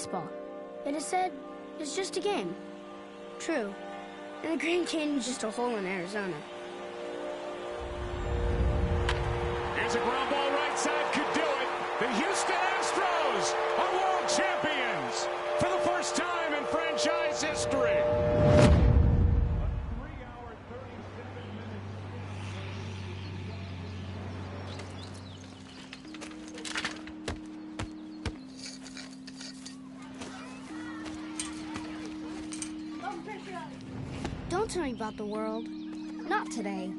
baseball. It is said it's just a game. True. And the Grand Canyon's just a hole in Arizona. Here's a ground ball right side, could do it. The Houston Astros are world champions for the first time in franchise history. Don't tell me about the world. Not today.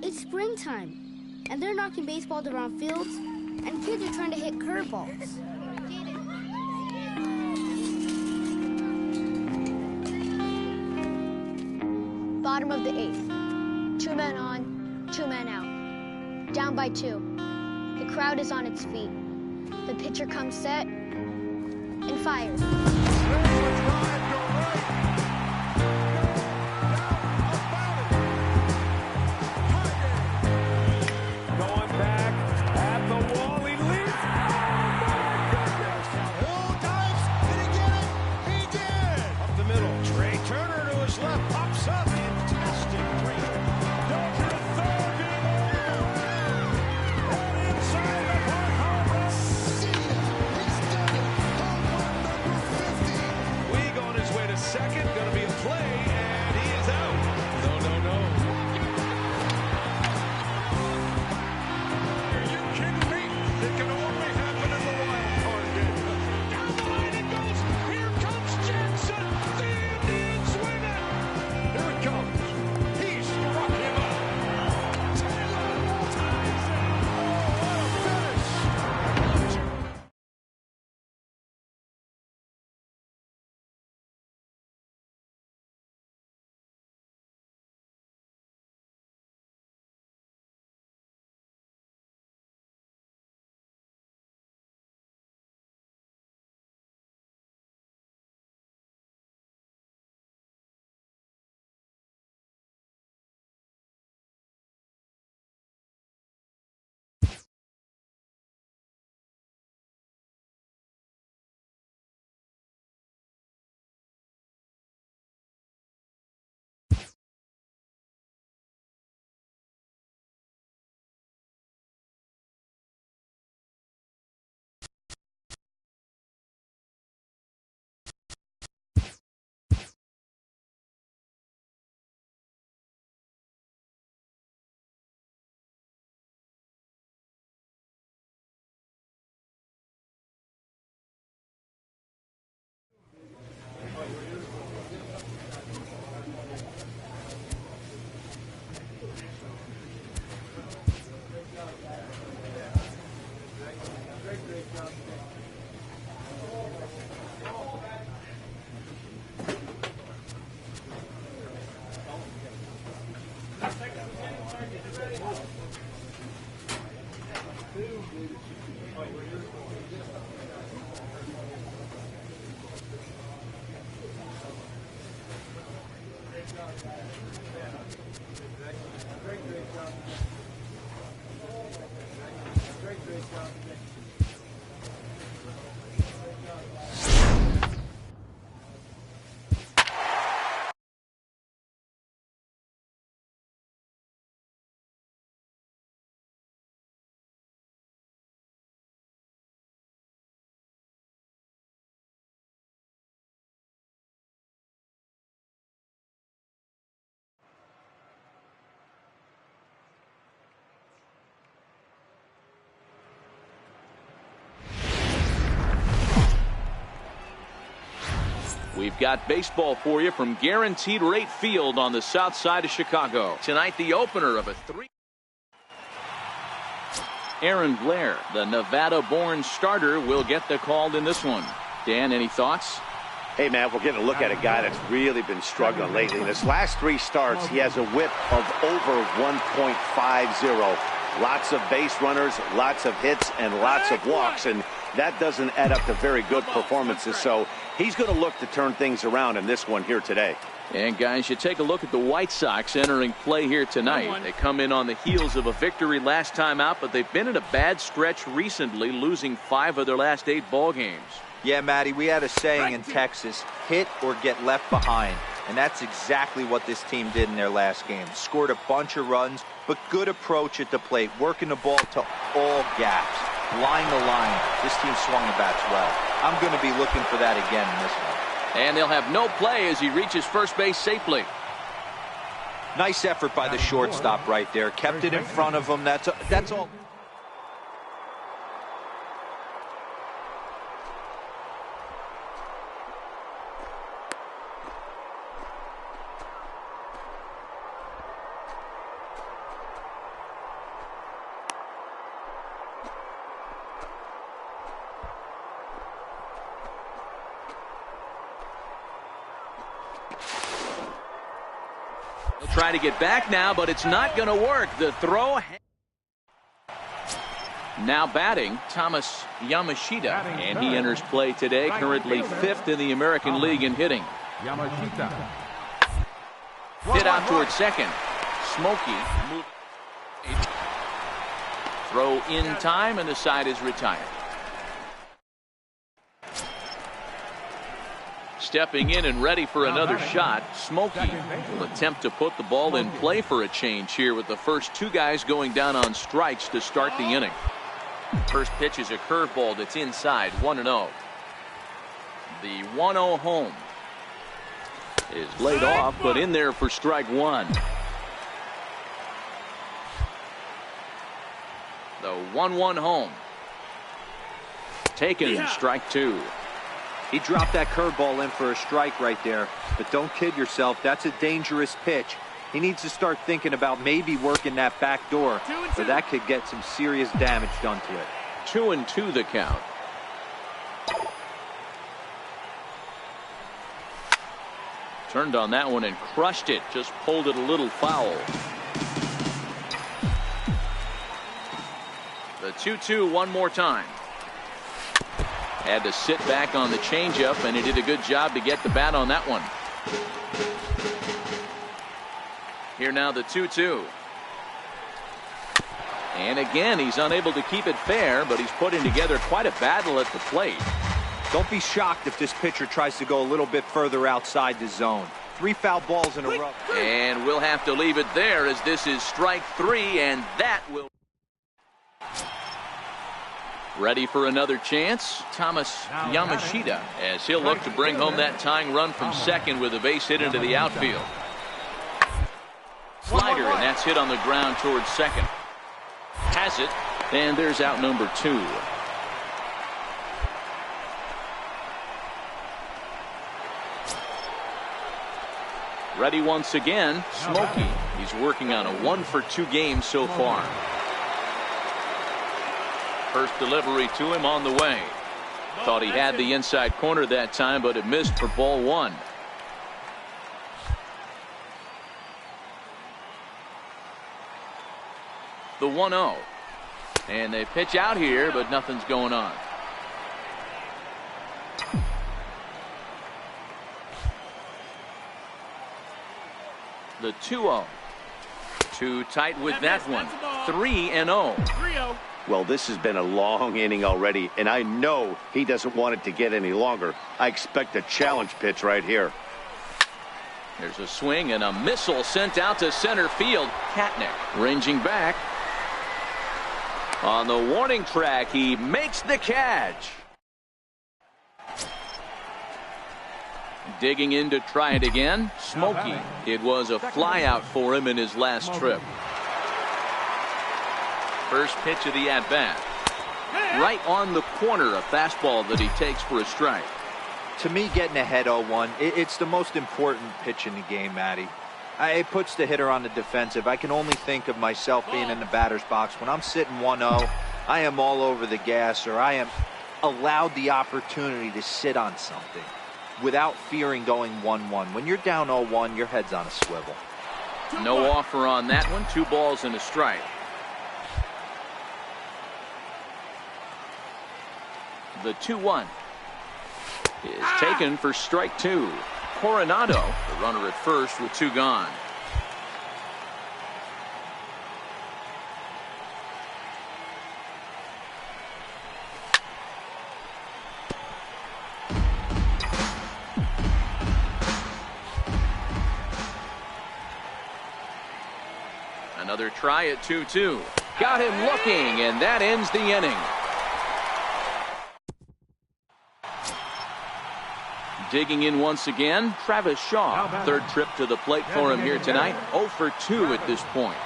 It's springtime, and they're knocking baseballs around fields, and kids are trying to hit curveballs. Bottom of the 8th. 2 men on, 2 men out. Down by 2. The crowd is on its feet. The pitcher comes set and fires. We've got baseball for you from Guaranteed Rate Field on the south side of Chicago. Tonight, the opener of a 3. Aaron Blair, the Nevada-born starter, will get the call in this one. Dan, any thoughts? Hey, man, we're getting a look at a guy that's really been struggling lately. In his last 3 starts, he has a whip of over 1.50. Lots of base runners, lots of hits, and lots of walks, and that doesn't add up to very good performances. So he's going to look to turn things around in this one here today. And, guys, you take a look at the White Sox entering play here tonight. They come in on the heels of a victory last time out, but they've been in a bad stretch recently, losing 5 of their last 8 ball games. Yeah, Matty, we had a saying in Texas, hit or get left behind. And that's exactly what this team did in their last game. Scored a bunch of runs, but good approach at the plate, working the ball to all gaps. Line to line, this team swung the bats well. I'm going to be looking for that again in this one. And they'll have no play as he reaches first base safely. Nice effort by the shortstop right there. Kept it in front of him. That's all. Try to get back now, but it's not going to work. The throw. Now batting, Thomas Yamashita, and he enters play today, currently 5th in the American League in hitting. Hit out towards second. Smokey. Throw in time, and the side is retired. Stepping in and ready for another shot, Smokey will attempt to put the ball in play for a change here with the first 2 guys going down on strikes to start the inning. First pitch is a curveball that's inside, 1-0. The 1-0 home is laid off, but in there for strike 1. The 1-1 home. Taken, strike 2. He dropped that curveball in for a strike right there. But don't kid yourself, that's a dangerous pitch. He needs to start thinking about maybe working that back door, or that could get some serious damage done to it. 2-2 the count. Turned on that one and crushed it. Just pulled it a little foul. The 2-2 one more time. Had to sit back on the changeup, and he did a good job to get the bat on that one. Here now the 2-2. And again, he's unable to keep it fair, but he's putting together quite a battle at the plate. Don't be shocked if this pitcher tries to go a little bit further outside the zone. 3 foul balls in a row. And we'll have to leave it there as this is strike 3, and that will... Ready for another chance, Thomas Yamashita, as he'll look to bring home that tying run from second with a base hit into the outfield. Slider, and that's hit on the ground towards second. Has it, and there's out number 2. Ready once again, Smokey. He's working on a 1-for-2 game so far. First delivery to him on the way. Thought he had the inside corner that time, but it missed for ball 1. The 1-0. And they pitch out here, but nothing's going on. The 2-0. Too tight with that one. 3-0. Well, this has been a long inning already, and I know he doesn't want it to get any longer. I expect a challenge pitch right here. There's a swing and a missile sent out to center field. Katnick ranging back. On the warning track, he makes the catch. Digging in to try it again, Smokey. It was a fly out for him in his last trip. First pitch of the at-bat. Right on the corner, a fastball that he takes for a strike. To me, getting ahead 0-1, it's the most important pitch in the game, Matty. It puts the hitter on the defensive. I can only think of myself being in the batter's box. When I'm sitting 1-0, I am all over the gas, or I am allowed the opportunity to sit on something without fearing going 1-1. When you're down 0-1, your head's on a swivel. No offer on that one. 2 balls and a strike. The 2-1 is taken for strike 2. Coronado, the runner at first with 2 gone. Another try at 2-2. Got him looking, and that ends the inning. Digging in once again, Travis Shaw. Third trip to the plate for him here tonight. 0 for 2 at this point.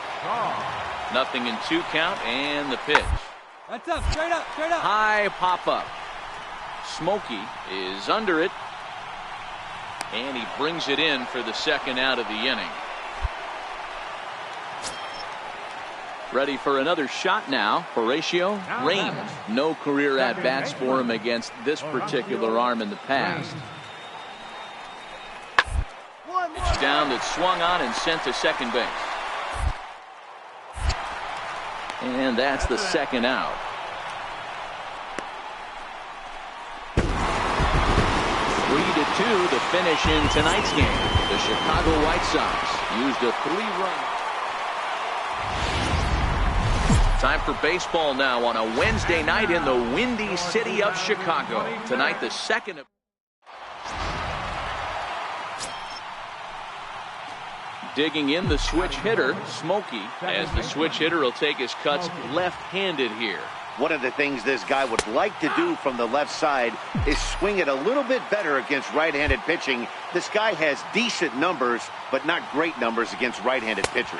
Nothing in 2 count, and the pitch. That's up, straight up, straight up. High pop-up. Smokey is under it, and he brings it in for the second out of the inning. Ready for another shot now. Horatio Raines. No career at-bats for him against this particular arm in the past. Pitch down that's swung on and sent to second base. And that's the second out. To finish in tonight's game. The Chicago White Sox used a 3-run. Time for baseball now on a Wednesday night in the windy city of Chicago. Tonight, the second. Digging in the switch hitter, Smokey, as the switch hitter will take his cuts left-handed here. One of the things this guy would like to do from the left side is swing it a little bit better against right-handed pitching. This guy has decent numbers, but not great numbers against right-handed pitchers.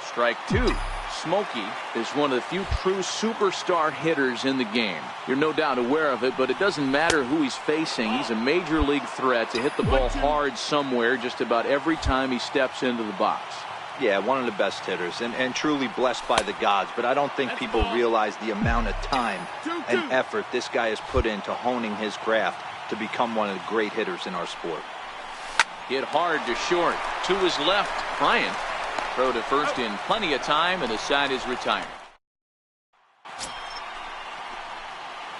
Strike 2. Smokey is one of the few true superstar hitters in the game. You're no doubt aware of it, but it doesn't matter who he's facing. He's a major league threat to hit the ball hard somewhere just about every time he steps into the box. Yeah, one of the best hitters and truly blessed by the gods, but I don't think people realize the amount of time and effort this guy has put into honing his craft to become one of the great hitters in our sport. Hit hard to short. To his left, Bryant. Throw to first in plenty of time, and the side is retired.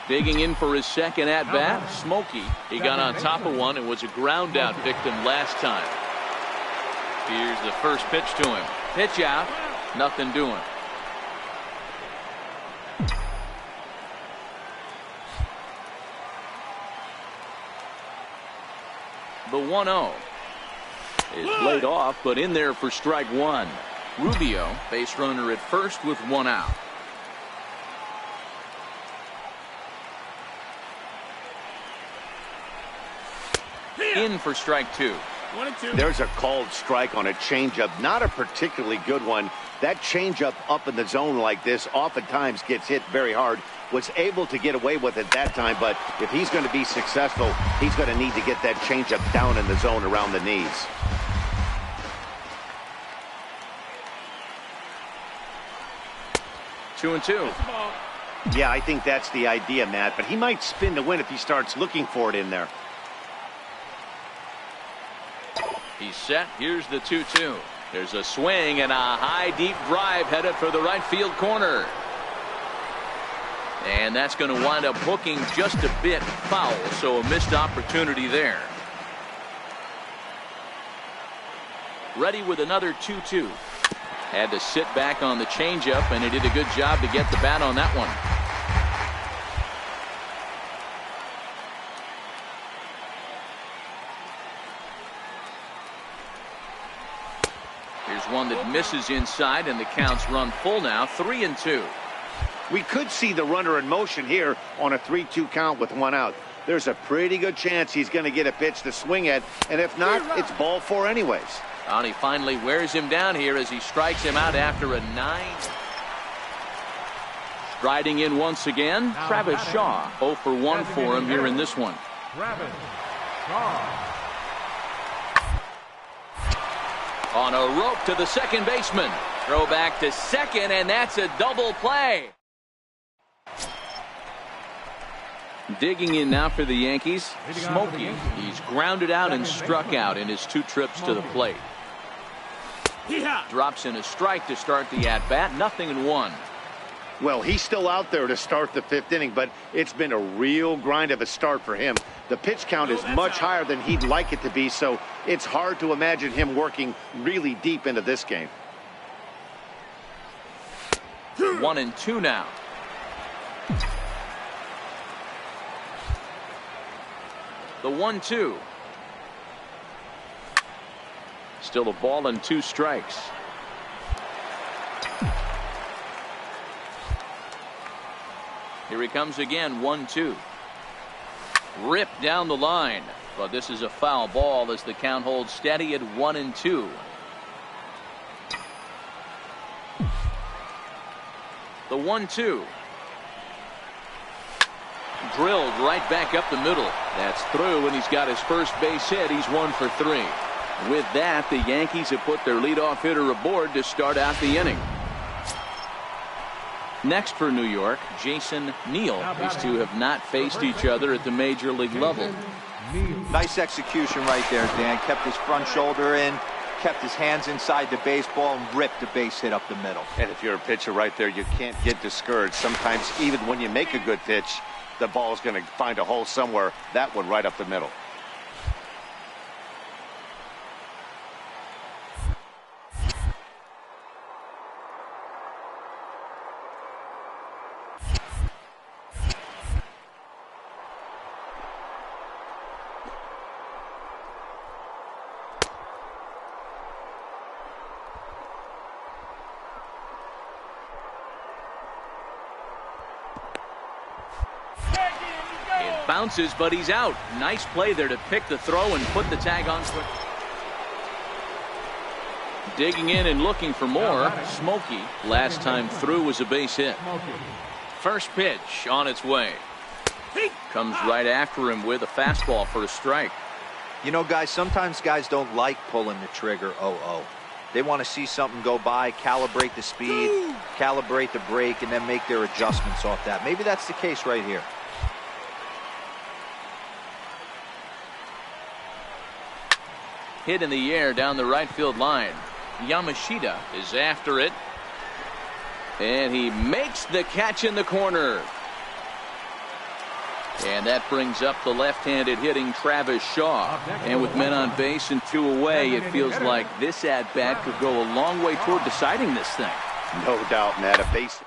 Digging in for his second at-bat, Smokey. He got on top of one and was a ground-out victim last time. Here's the first pitch to him. Pitch out. Nothing doing. The 1-0 is played off, but in there for strike 1. Rubio, base runner at first with 1 out. In for strike 2. There's a called strike on a changeup, not a particularly good one. That changeup up in the zone like this oftentimes gets hit very hard. Was able to get away with it that time, but if he's going to be successful, he's going to need to get that changeup down in the zone around the knees. Two and two. Yeah, I think that's the idea, Matt, but he might spin to win if he starts looking for it in there. He's set. Here's the 2-2. There's a swing and a high deep drive headed for the right field corner. And that's going to wind up hooking just a bit foul, so a missed opportunity there. Ready with another 2-2. Had to sit back on the changeup, and he did a good job to get the bat on that one. Here's one that misses inside, and the count's run full now, 3-2. We could see the runner in motion here on a 3-2 count with 1 out. There's a pretty good chance he's going to get a pitch to swing at, and if not, it's ball 4 anyways. And he finally wears him down here as he strikes him out after a 9. Striding in once again, Travis Shaw. 0 for 1 for him here in this one. Travis Shaw. On a rope to the second baseman. Throw back to second, and that's a double play. Digging in now for the Yankees, Smokey. He's grounded out and struck out in his 2 trips to the plate. Drops in a strike to start the at-bat, 0-1. Well, he's still out there to start the 5th inning, but it's been a real grind of a start for him. The pitch count is much higher than he'd like it to be, so it's hard to imagine him working really deep into this game. 1-2 now. The 1-2. Still a ball and 2 strikes. Here he comes again, 1-2. Ripped down the line, but this is a foul ball as the count holds steady at 1-2. The 1-2. Drilled right back up the middle. That's through, and he's got his first base hit. He's 1 for 3. With that, the Yankees have put their leadoff hitter aboard to start out the inning. Next for New York, Jason Neal. These two have not faced each other at the major league level. Nice execution right there, Dan. Kept his front shoulder in, kept his hands inside the baseball, and ripped the base hit up the middle. And if you're a pitcher right there, you can't get discouraged. Sometimes even when you make a good pitch, the ball is going to find a hole somewhere. That one right up the middle. Bounces, but he's out. Nice play there to pick the throw and put the tag on. Digging in and looking for more. Smokey, last time through, was a base hit. First pitch on its way. Comes right after him with a fastball for a strike. You know, guys, sometimes guys don't like pulling the trigger 0-0. They want to see something go by, calibrate the speed, calibrate the brake, and then make their adjustments off that. Maybe that's the case right here. Hit in the air down the right field line. Yamashita is after it. And he makes the catch in the corner. And that brings up the left-handed hitting Travis Shaw. And with men on base and 2 away, it feels like this at-bat could go a long way toward deciding this thing. No doubt, Matt. A base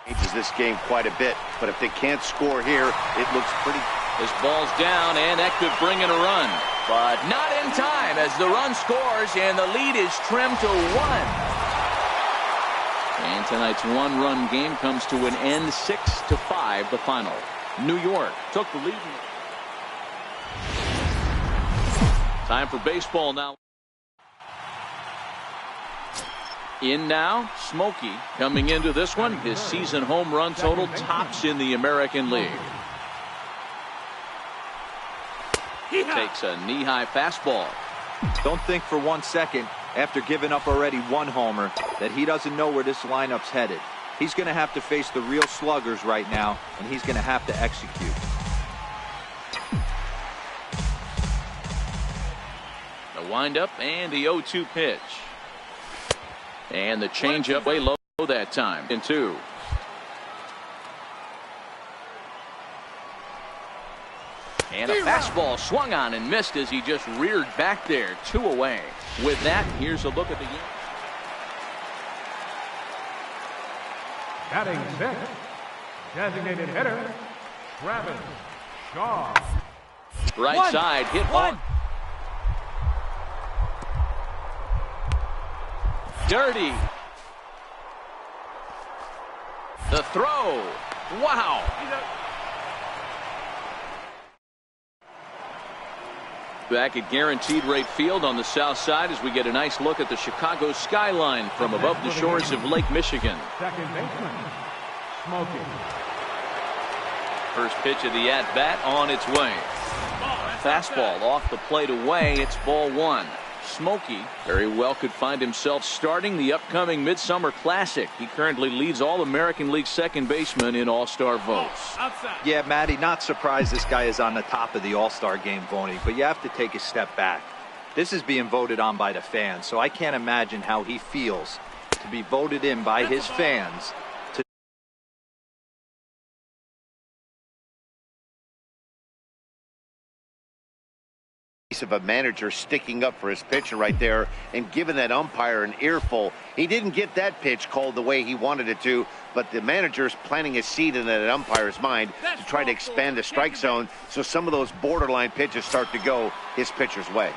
changes this game quite a bit. But if they can't score here, it looks pretty. This ball's down, and that could bring in a run. But not in time as the run scores, and the lead is trimmed to 1. And tonight's one-run game comes to an end, 6-5, the final. New York took the lead. Time for baseball now. In now, Smokey coming into this one. His season home run total tops in the American League. Takes a knee-high fastball. Don't think for 1 second, after giving up already 1 homer, that he doesn't know where this lineup's headed. He's going to have to face the real sluggers right now, and he's going to have to execute. The windup and the 0-2 pitch. And the changeup way low that time. In 2. And a fastball swung on and missed as he just reared back there. 2 away. With that, here's a look at the game. Batting 6th, designated hitter, Travis Shaw. Right side, hit hard. Dirty. The throw. Wow. Back at Guaranteed Rate Field on the south side as we get a nice look at the Chicago skyline from above the shores of Lake Michigan. Second baseman, Smokey. First pitch of the at-bat on its way. Fastball off the plate away. It's ball 1. Smokey very well could find himself starting the upcoming Midsummer Classic. He currently leads all American League second basemen in All-Star votes. Yeah, Matty, not surprised this guy is on the top of the All-Star game voting, but you have to take a step back. This is being voted on by the fans, so I can't imagine how he feels to be voted in by his fans. Of a manager sticking up for his pitcher right there and giving that umpire an earful. He didn't get that pitch called the way he wanted it to, but the manager's planting a seed in that umpire's mind to try to expand the strike zone so some of those borderline pitches start to go his pitcher's way.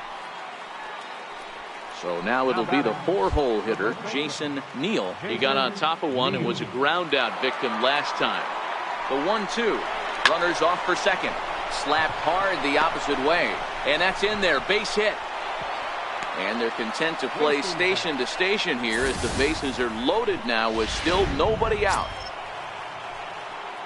So now it'll be the 4-hole hitter, Jason Neal. He got on top of one and was a ground out victim last time. The 1-2. Runners off for second. Slapped hard the opposite way. And that's in there. Base hit. And they're content to play station to station here as the bases are loaded now with still nobody out.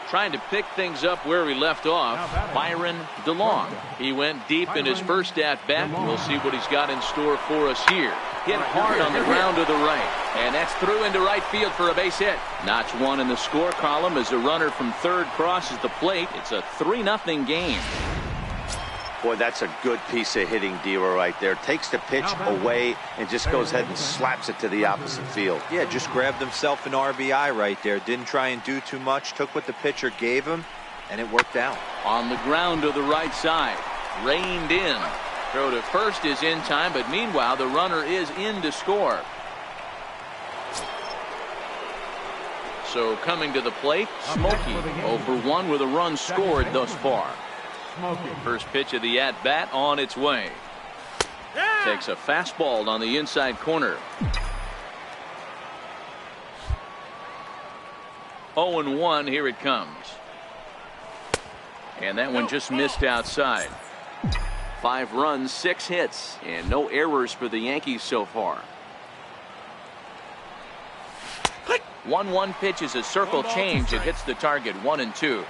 Trying to pick things up where we left off, Byron DeLong. He went deep in his first at-bat. We'll see what he's got in store for us here. Hit hard on the ground to the right. And that's through into right field for a base hit. Notch one in the score column as a runner from third crosses the plate. It's a 3-0 game. Boy, that's a good piece of hitting, Dero, right there. Takes the pitch away and just goes ahead and slaps it to the opposite field. Yeah, just grabbed himself an RBI right there. Didn't try and do too much. Took what the pitcher gave him, and it worked out. On the ground to the right side. Reined in. Throw to first is in time, but meanwhile, the runner is in to score. So coming to the plate, Smokey 0 for 1 with a run scored thus far. First pitch of the at-bat on its way. Takes a fastball on the inside corner. 0-1, here it comes. And that one just missed outside. 5 runs, 6 hits, and no errors for the Yankees so far. 1-1 pitch is a circle change. It hits the target 1-2.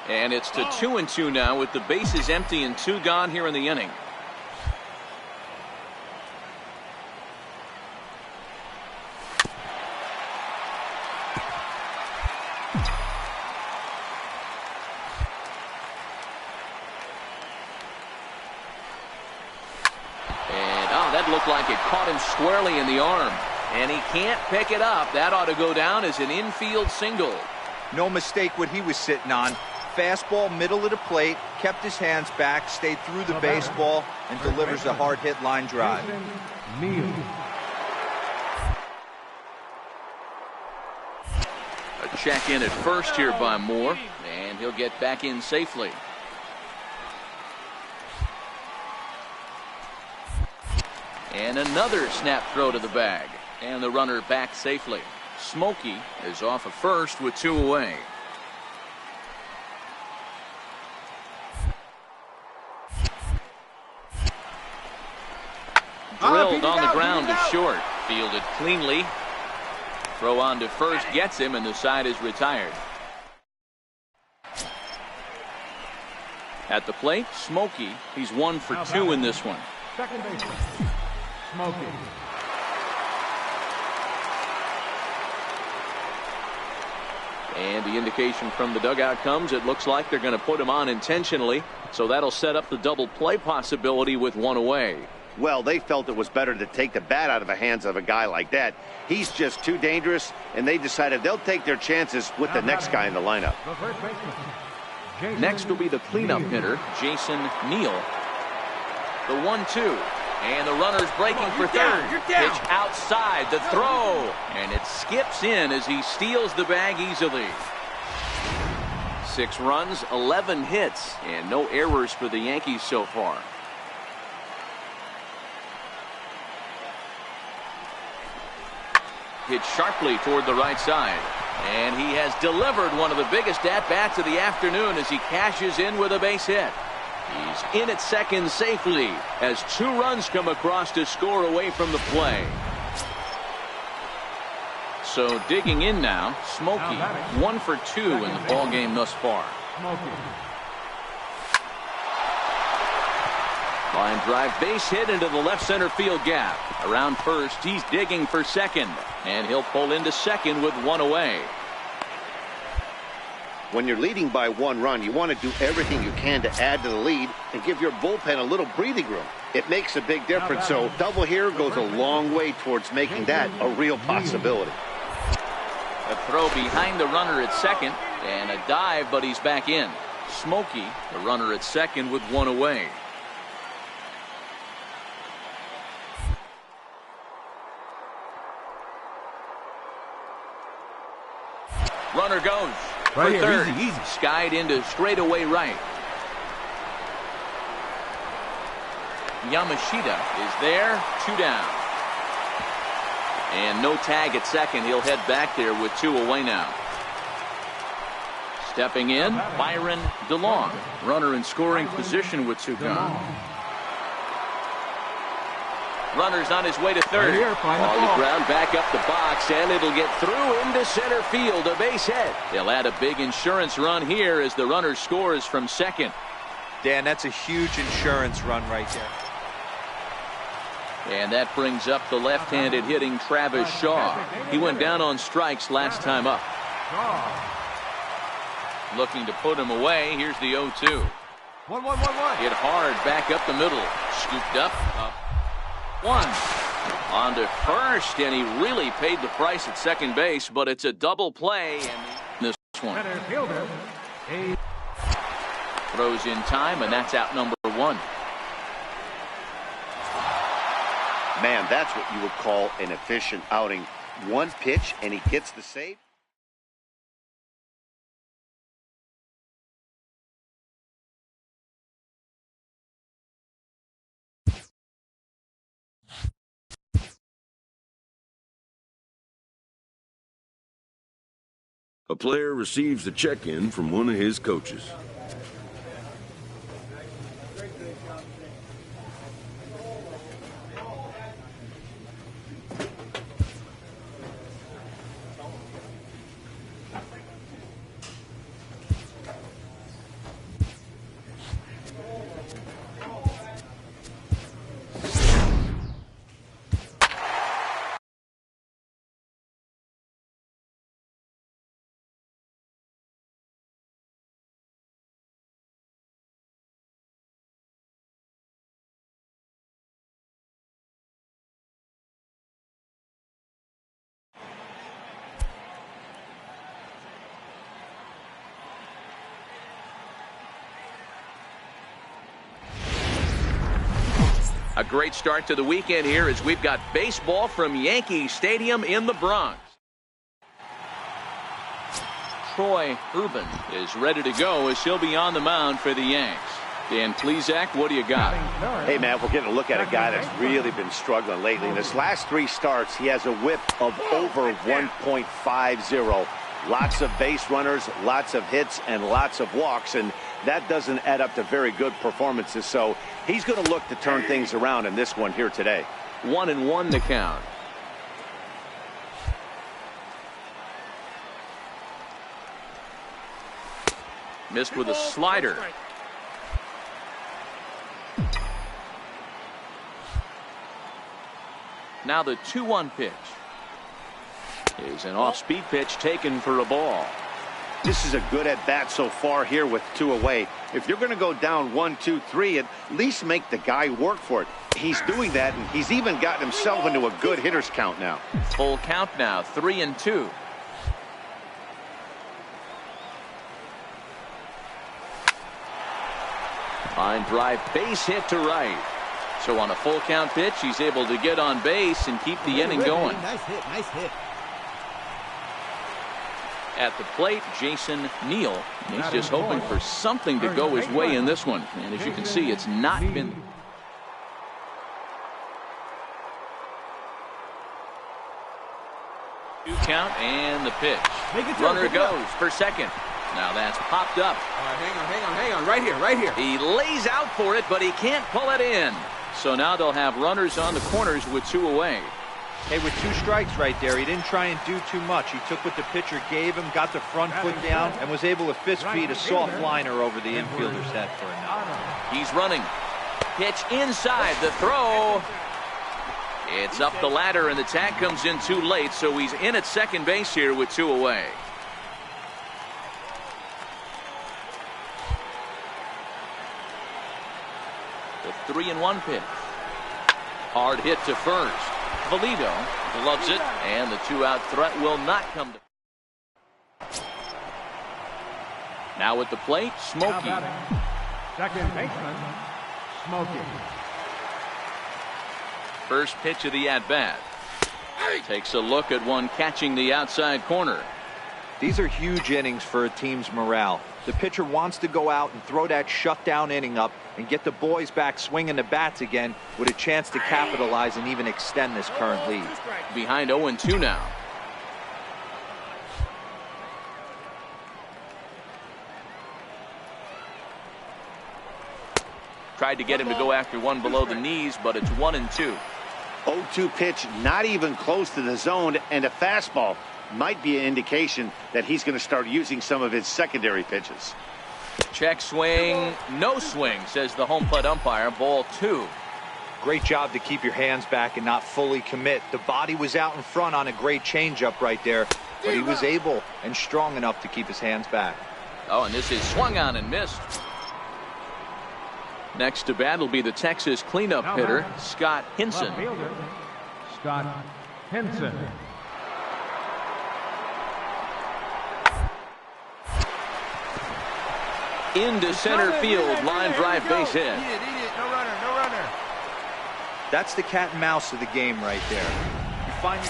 And it's to 2-2 now with the bases empty and 2 gone here in the inning. Looked like it caught him squarely in the arm, and he can't pick it up. That ought to go down as an infield single. No mistake what he was sitting on. Fastball middle of the plate, kept his hands back, stayed through the baseball, and delivers a hard hit line drive. A check in at first here by Moore, and he'll get back in safely. And another snap throw to the bag. And the runner back safely. Smokey is off of first with 2 away. Drilled on the ground to short. Fielded cleanly. Throw on to first gets him, and the side is retired. At the plate, Smokey. He's 1 for 2 in this one. Second baseman, Smokey. And the indication from the dugout comes, it looks like they're going to put him on intentionally. So that'll set up the double play possibility with 1 away. Well, they felt it was better to take the bat out of the hands of a guy like that. He's just too dangerous, and they decided they'll take their chances with the next guy in the lineup. The first baseman, Next will be the cleanup hitter, Jason Neal. The 1-2. And the runner's breaking for third. Pitch outside, the throw. And it skips in as he steals the bag easily. 6 runs, 11 hits, and no errors for the Yankees so far. Hit sharply toward the right side. And he has delivered one of the biggest at-bats of the afternoon as he cashes in with a base hit. He's in at second safely as 2 runs come across to score away from the play. So digging in now, Smokey 1 for 2 in the ball game thus far. Line drive base hit into the left center field gap. Around first, he's digging for second, and he'll pull into second with 1 away. When you're leading by 1 run, you want to do everything you can to add to the lead and give your bullpen a little breathing room. It makes a big difference, so double here goes a long way towards making that a real possibility. A throw behind the runner at second, and a dive, but he's back in. Smokey, the runner at second with 1 away. Runner goes for third. Easy. Skied into straightaway right. Yamashita is there, 2 down. And no tag at second. He'll head back there with 2 away now. Stepping in, Byron DeLong. Runner in scoring position with 2 gone. Runner's on his way to third. Ball to the ground, back up the box, and it'll get through into center field, a base hit. They'll add a big insurance run here as the runner scores from second. Dan, that's a huge insurance run right there. And that brings up the left-handed hitting Travis Shaw. He went down on strikes last time up. Looking to put him away. Here's the 0-2. 1-1-1-1. Hit hard back up the middle. Scooped up. 1. On to first, and he really paid the price at second base, but it's a double play, and this one. Center fielder. Throws in time, and that's out number 1. Man, that's what you would call an efficient outing. 1 pitch, and he gets the save. A player receives a check-in from one of his coaches. A great start to the weekend here as we've got baseball from Yankee Stadium in the Bronx. Troy Urban is ready to go as he'll be on the mound for the Yanks. Dan Plesac, what do you got? Hey, Matt, we're getting a look at a guy that's really been struggling lately. In his last 3 starts, he has a whip of over 1.50. Lots of base runners, lots of hits, and lots of walks, and that doesn't add up to very good performances. So he's going to look to turn things around in this one here today. 1-1 to count. Missed with a slider. Now the 2-1 pitch is an off-speed pitch taken for a ball. This is a good at-bat so far here with 2 away. If you're going to go down 1-2-3, at least make the guy work for it. He's doing that, and he's even gotten himself into a good hitter's count now. Full count now, 3-2. Line drive, base hit to right. So on a full count pitch, he's able to get on base and keep the inning going. Nice hit, nice hit. At the plate, Jason Neal. He's just hoping for something to go his way in this one. And as you can see, it's not been. Two count and the pitch. Runner goes for second. Now that's popped up. All right, hang on. Right here. He lays out for it, but he can't pull it in. So now they'll have runners on the corners with 2 away. Hey, with 2 strikes right there, he didn't try and do too much. He took what the pitcher gave him, got the front foot down, and was able to fist feed a soft liner over the infielder's head for a knock. He's running. Pitch inside. The throw. It's up the ladder, and the tag comes in too late, so he's in at second base here with 2 away. The 3-1 pitch. Hard hit to first. Valito gloves it, and the 2-out threat will not come to. Now at the plate, Smokey. Second baseman, Smokey. First pitch of the at-bat. Takes a look at one catching the outside corner. These are huge innings for a team's morale. The pitcher wants to go out and throw that shutdown inning up and get the boys back swinging the bats again with a chance to capitalize and even extend this current lead. Behind 0-2 now. Tried to get him to go after one below the knees, but it's 1-2. 0-2 pitch, not even close to the zone, and a fastball might be an indication that he's going to start using some of his secondary pitches. Check swing, no swing, says the home plate umpire. Ball 2. Great job to keep your hands back and not fully commit. The body was out in front on a great changeup right there, but he was able and strong enough to keep his hands back. Oh, and this is swung on and missed. Next to bat will be the Texas cleanup hitter, Scott Hinson. Scott Hinson. Into center field, line drive base hit. No runner, no runner. That's the cat and mouse of the game right there. You find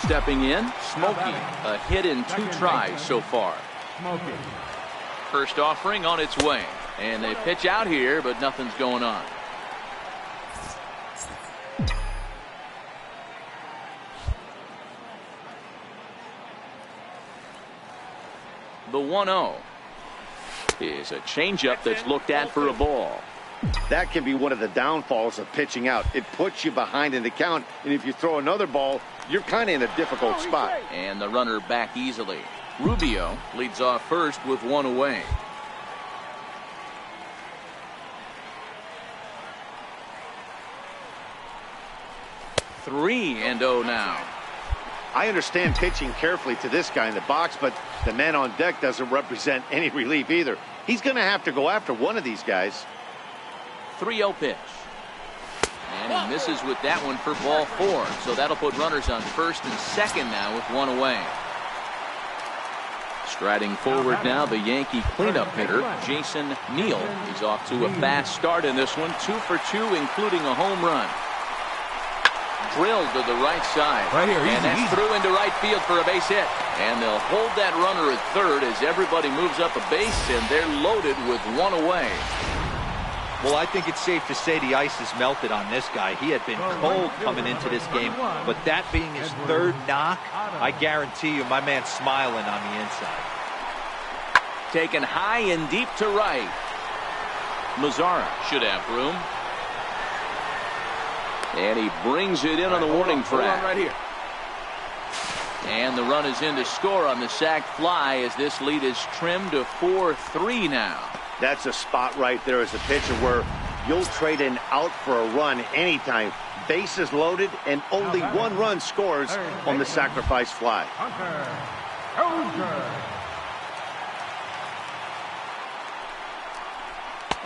Stepping in, Smokey. A hit in 2 tries so far. Smokey. First offering on its way. And they pitch out here, but nothing's going on. The 1-0 is a changeup that's looked at for a ball. That can be one of the downfalls of pitching out. It puts you behind in the count, and if you throw another ball, you're kind of in a difficult spot. And the runner back easily. Rubio leads off first with 1 away. Three and 0 now. I understand pitching carefully to this guy in the box, but the man on deck doesn't represent any relief either. He's going to have to go after one of these guys. 3-0 pitch. And he misses with that one for ball 4. So that'll put runners on first and second now with 1 away. Striding forward now, the Yankee cleanup hitter, Jason Neal. He's off to a fast start in this one. 2 for 2, including a home run. Drilled to the right side. Right here, and that's through into right field for a base hit. And they'll hold that runner at third as everybody moves up a base, and they're loaded with 1 away. Well, I think it's safe to say the ice has melted on this guy. He had been cold coming into this game, but that being his 3rd knock, I guarantee you my man's smiling on the inside. Taken high and deep to right. Mazzara should have room. And he brings it in on the warning track. Right here. And the run is in to score on the sac fly as this lead is trimmed to 4-3 now. That's a spot right there as a pitcher where you'll trade an out for a run anytime. Bases loaded and only 1 run scores on the sacrifice fly.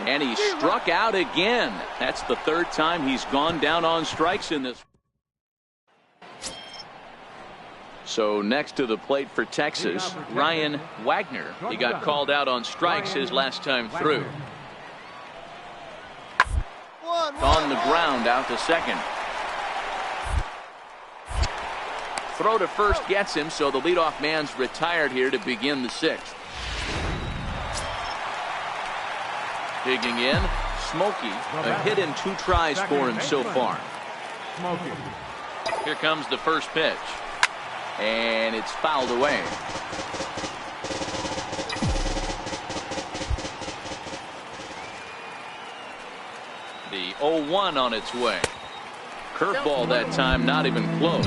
And he struck out again. That's the 3rd time he's gone down on strikes in this. So next to the plate for Texas, Ryan Wagner. He got called out on strikes his last time through. On the ground out to second. Throw to first gets him, so the leadoff man's retired here to begin the 6th. Digging in, Smokey. A hit in 2 tries for him so far. Here comes the first pitch. And it's fouled away. The 0-1 on its way. Curveball that time, not even close.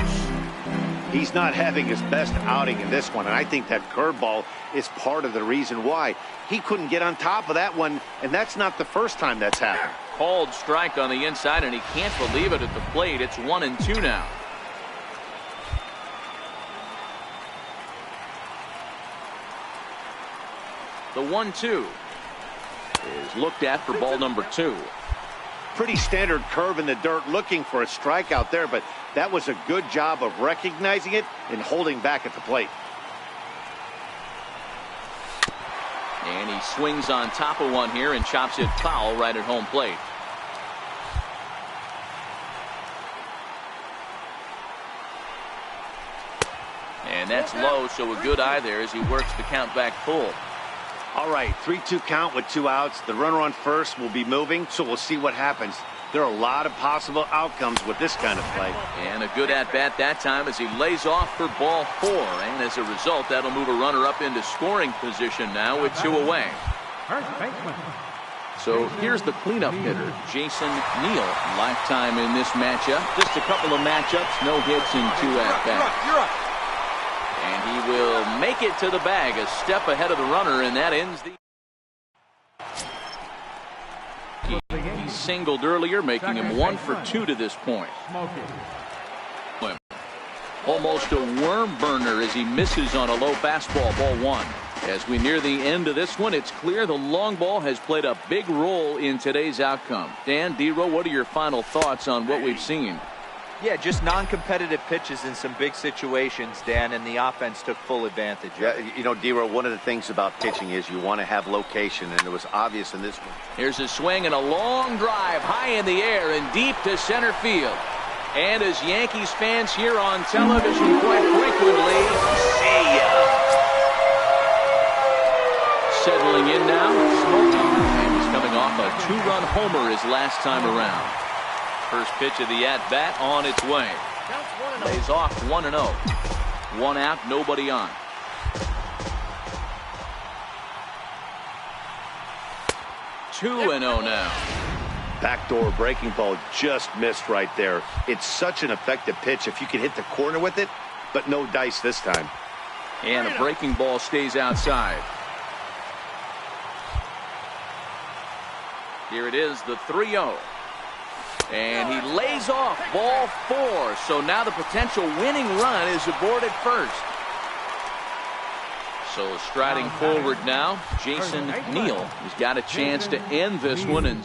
He's not having his best outing in this one, and I think that curveball is part of the reason why. He couldn't get on top of that one, and that's not the first time that's happened. Called strike on the inside, and he can't believe it at the plate. It's 1-2 now. The 1-2 is looked at for ball number 2. Pretty standard curve in the dirt, looking for a strikeout there, but that was a good job of recognizing it and holding back at the plate. And he swings on top of one here and chops it foul right at home plate. And that's low, so a good eye there as he works the count back full. All right, 3-2 count with 2 outs. The runner on first will be moving, so we'll see what happens. There are a lot of possible outcomes with this kind of play. And a good at-bat that time as he lays off for ball 4. And as a result, that'll move a runner up into scoring position now with 2 away. First baseman. So here's the cleanup hitter, Jason Neal, lifetime in this matchup. Just a couple of matchups, no hits and 2 at-bats. You're up. And he will make it to the bag, a step ahead of the runner, and that ends the... He singled earlier, making him 1 for 2 to this point. Almost a worm burner as he misses on a low fastball, ball 1. As we near the end of this one, it's clear the long ball has played a big role in today's outcome. Dan, D-Row, what are your final thoughts on what we've seen? Yeah, just non-competitive pitches in some big situations, Dan, and the offense took full advantage. Yeah, you know, D-Row, one of the things about pitching is you want to have location, and it was obvious in this one. Here's a swing and a long drive high in the air and deep to center field. And as Yankees fans here on television quite frequently, see ya. Settling in now, Smokey, and he's coming off a 2-run homer his last time around. First pitch of the at-bat on its way. Lays off 1-0. 1 out, nobody on. Two and 0 now. Backdoor breaking ball just missed right there. It's such an effective pitch if you can hit the corner with it, but no dice this time. And a breaking ball stays outside. Here it is, the 3-0. And he lays off ball 4. So now the potential winning run is aboard at first. So striding forward now, Jason Neal has got a chance to end this one. And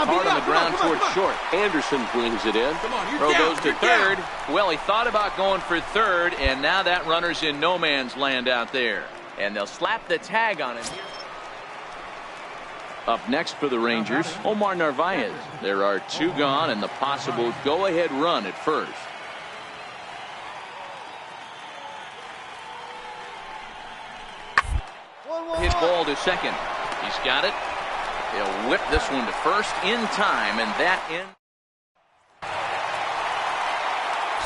hard on the ground towards short. Anderson brings it in. Throw goes to third. Well, he thought about going for third, and now that runner's in no man's land out there. And they'll slap the tag on him. Up next for the Rangers, Omar Narvaez. There are 2 gone and the possible go-ahead run at first. Hit ball to second. He's got it. He'll whip this one to first in time, and that in.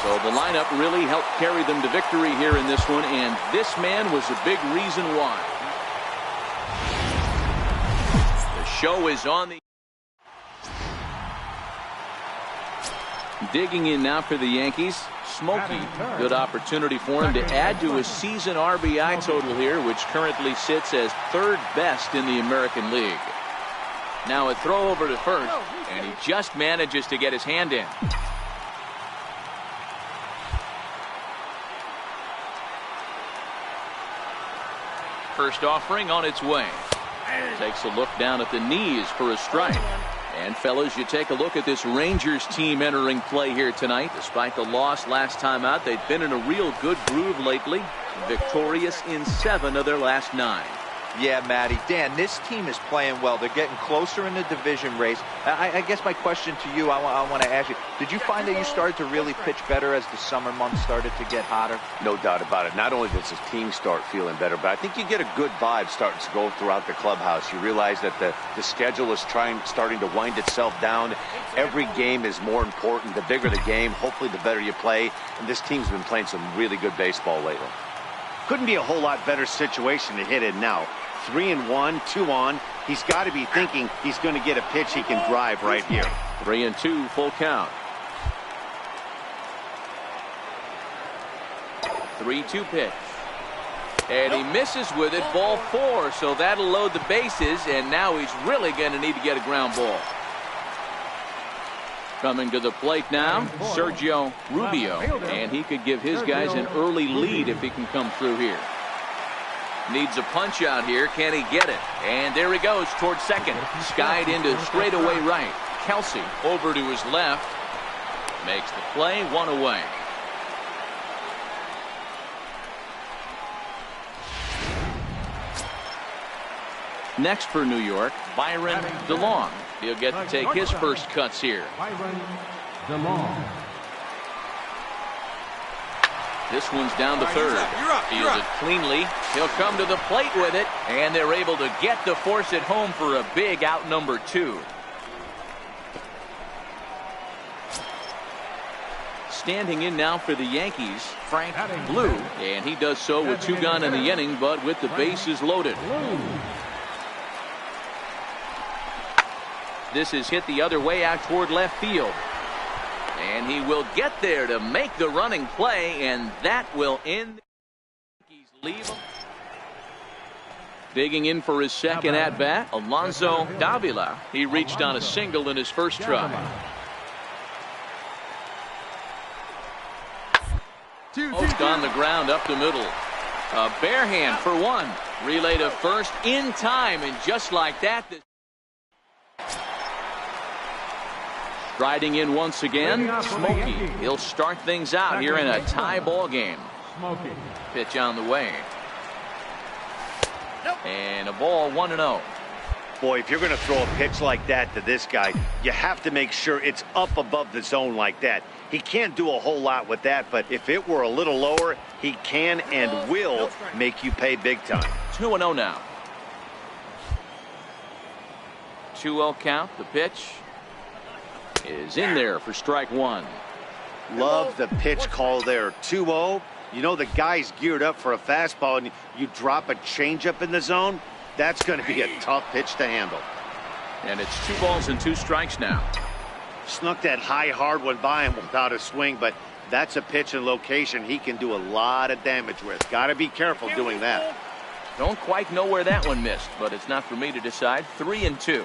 So the lineup really helped carry them to victory here in this one, and this man was a big reason why. The show is on the... Digging in now for the Yankees, Smokey. Good opportunity for him to add to his season RBI total here, which currently sits as 3rd best in the American League. Now a throw over to first, and he just manages to get his hand in. First offering on its way. Takes a look down at the knees for a strike. And fellas, you take a look at this Rangers team entering play here tonight. Despite the loss last time out, they've been in a real good groove lately. Victorious in 7 of their last 9. Yeah, Matty. Dan, this team is playing well. They're getting closer in the division race. I guess my question to you, I want to ask you, did you find that you started to really pitch better as the summer months started to get hotter? No doubt about it. Not only does the team start feeling better, but I think you get a good vibe starting to go throughout the clubhouse. You realize that the schedule is starting to wind itself down. Every game is more important. The bigger the game, hopefully the better you play. And this team's been playing some really good baseball lately. Couldn't be a whole lot better situation to hit in now. 3-1, 2 on. He's got to be thinking he's going to get a pitch he can drive right here. 3-2, full count. 3-2 pitch. And he misses with it, ball 4. So that'll load the bases, and now he's really going to need to get a ground ball. Coming to the plate now, Sergio Rubio. And he could give his guys an early lead if he can come through here. Needs a punch out here. Can he get it? And there he goes towards second. Skied into straightaway right. Kelsey over to his left. Makes the play, 1 away. Next for New York, Byron DeLong. He'll get to take his first cuts here. This one's down to third. Fields it cleanly. He'll come to the plate with it, and they're able to get to force it home for a big out number 2. Standing in now for the Yankees, Frank Blue, and he does so with 2 gone in the inning, but with the bases loaded. This is hit the other way out toward left field. And he will get there to make the running play, and that will end. He's leave him. Digging in for his second at-bat, Alonso Davila. He reached on a single in his first try. Post on the ground up the middle. A bare hand for 1. Relay to first in time, and just like that. Riding in once again, Smokey. He'll start things out here in a tie ball game. Pitch on the way. And a ball 1-0. Boy, if you're going to throw a pitch like that to this guy, you have to make sure it's up above the zone like that. He can't do a whole lot with that, but if it were a little lower, he can and will make you pay big time. 2-0 now. 2-0 count. The pitch is in there for strike 1. Love the pitch call there. 2-0. You know the guy's geared up for a fastball, and you drop a changeup in the zone. That's going to be a tough pitch to handle. And it's 2 balls and 2 strikes now. Snuck that high hard one by him without a swing, but that's a pitch and location he can do a lot of damage with. Got to be careful doing that. Don't quite know where that one missed, but it's not for me to decide. 3-2.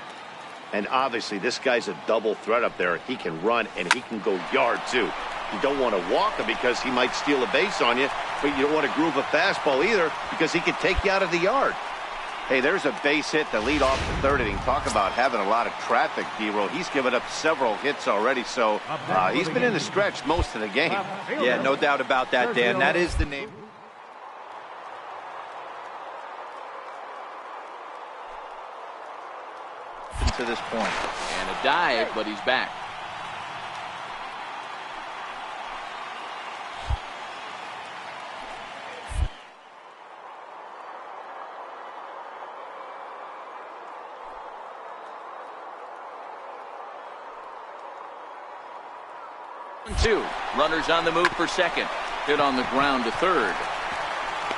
And obviously this guy's a double threat up there. He can run and he can go yard too. You don't want to walk him because he might steal a base on you, but you don't want to groove a fastball either because he can take you out of the yard. Hey, there's a base hit to lead off the 3rd inning. Talk about having a lot of traffic, D-Roll. He's given up several hits already, so he's been in the stretch most of the game. Yeah, no doubt about that, Dan. That is the name. To this point. And a dive, but he's back. Two runners on the move for second. Hit on the ground to third.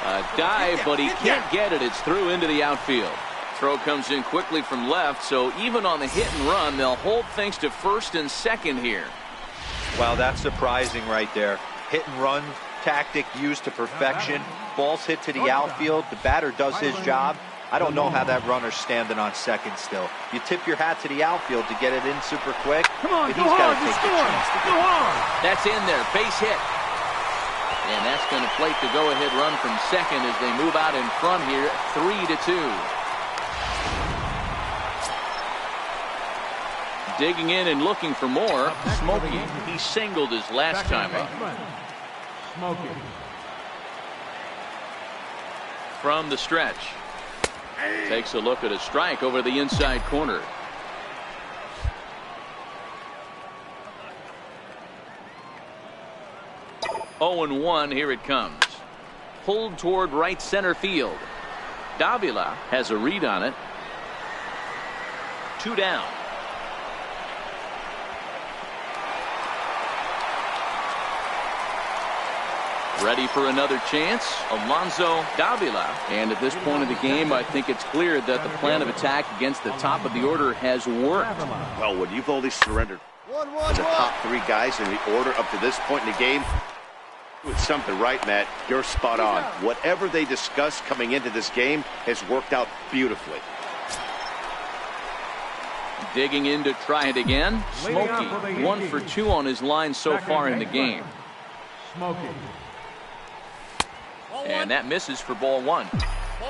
A dive, but he can't get it. It's through into the outfield. Throw comes in quickly from left, so even on the hit and run, they'll hold things to first and second here. Wow, that's surprising right there. Hit and run tactic used to perfection. Balls hit to the outfield. The batter does his job. I don't know how that runner's standing on second still. You tip your hat to the outfield to get it in super quick. Come on, but he's got to take the chance to go on. That's in there, base hit. And that's going to plate the go-ahead run from second as they move out in front here, 3-2. Digging in and looking for more. Smokey, he singled his last time up. Smokey. From the stretch. Takes a look at a strike over the inside corner. Oh, and 1, here it comes. Pulled toward right center field. Davila has a read on it. 2 down. Ready for another chance, Alonso Davila. And at this point of the game, I think it's clear that the plan of attack against the top of the order has worked. Well, when you've only surrendered to the top 3 guys in the order up to this point in the game, with something right, Matt, you're spot on. Whatever they discussed coming into this game has worked out beautifully. Digging in to try it again. Smokey, 1 for 2 on his line so far in the game. Smokey. And that misses for ball 1.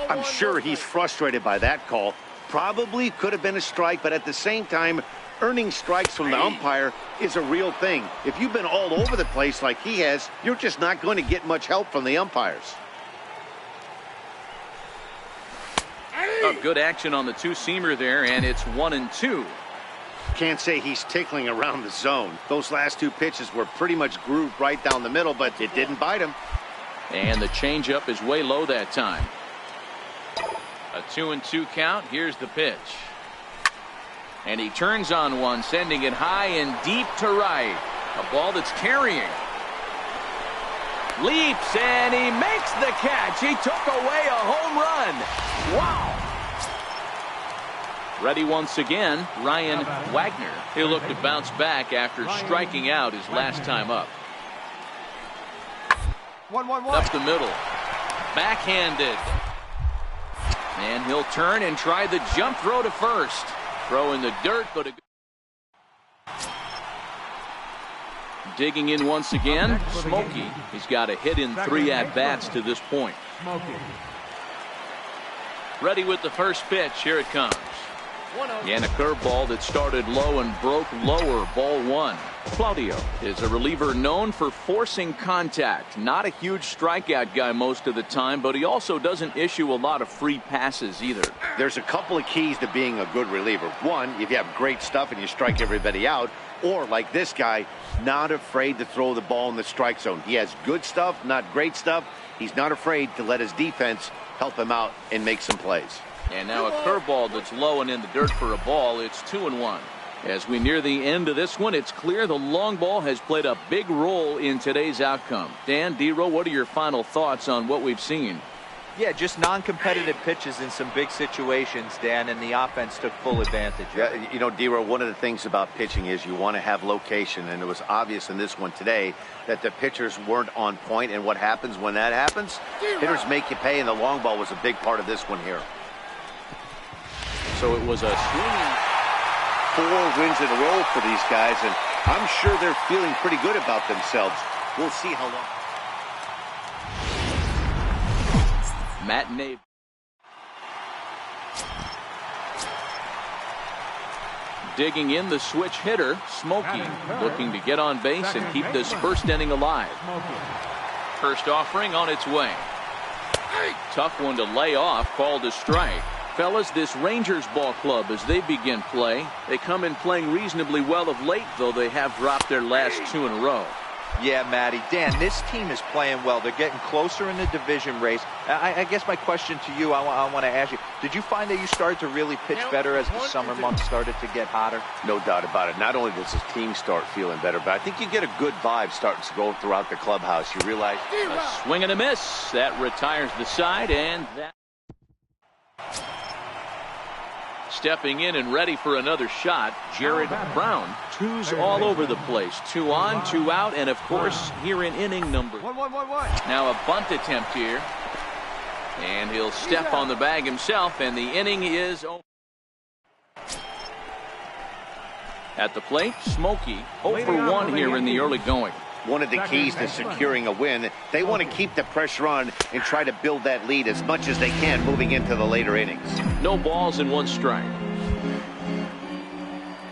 I'm sure he's frustrated by that call. Probably could have been a strike, but at the same time, earning strikes from the umpire is a real thing. If you've been all over the place like he has, you're just not going to get much help from the umpires. Good action on the two-seamer there, and it's 1-2. Can't say he's tickling around the zone. Those last two pitches were pretty much grooved right down the middle, but it didn't bite him. And the changeup is way low that time. A 2-2 count. Here's the pitch. And he turns on one, sending it high and deep to right. A ball that's carrying. Leaps, and he makes the catch. He took away a home run. Wow. Ready once again, Ryan Wagner. He'll look to bounce back after striking out his last time up. 1-1-1. Up the middle. Backhanded. And he'll turn and try the jump throw to first. Throw in the dirt, but digging in once again, Smokey. He's got a hit in 3 at-bats to this point. Ready with the first pitch. Here it comes. And a curveball that started low and broke lower. Ball 1. Claudio is a reliever known for forcing contact. Not a huge strikeout guy most of the time, but he also doesn't issue a lot of free passes either. There's a couple of keys to being a good reliever. One, if you have great stuff and you strike everybody out, or like this guy, not afraid to throw the ball in the strike zone. He has good stuff, not great stuff. He's not afraid to let his defense help him out and make some plays. And now a curveball that's low and in the dirt for a ball. It's 2-1. As we near the end of this one, it's clear the long ball has played a big role in today's outcome. Dan, D-Row, what are your final thoughts on what we've seen? Yeah, just non-competitive pitches in some big situations, Dan, and the offense took full advantage. Yeah, you know, D-Row, one of the things about pitching is you want to have location, and it was obvious in this one today that the pitchers weren't on point, and what happens when that happens? Hitters make you pay, and the long ball was a big part of this one here. So it was a swinging 4 wins in a row for these guys, and I'm sure they're feeling pretty good about themselves. We'll see how long. matinee. Digging in, the switch hitter, Smokey, looking to get on base and keep this first inning alive. First offering on its way. Tough one to lay off, called a strike. Fellas, this Rangers ball club, as they begin play, they come in playing reasonably well of late, though they have dropped their last 2 in a row. Yeah, Matty. Dan, this team is playing well. They're getting closer in the division race. I guess my question to you, I want to ask you, did you find that you started to really pitch better as the summer months started to get hotter? No doubt about it. Not only does his team start feeling better, but I think you get a good vibe starting to go throughout the clubhouse. You realize a swing and a miss. That retires the side, and that. Stepping in and ready for another shot, Jared Brown. 2s all over the place. 2 on, 2 out, and of course here in inning number. 1-1-1-1. Now a bunt attempt here. And he'll step on the bag himself, and the inning is over. At the plate, Smokey 0 for 1 here in the early going. one of the keys to securing a win. They want to keep the pressure on and try to build that lead as much as they can moving into the later innings. No balls and 1 strike.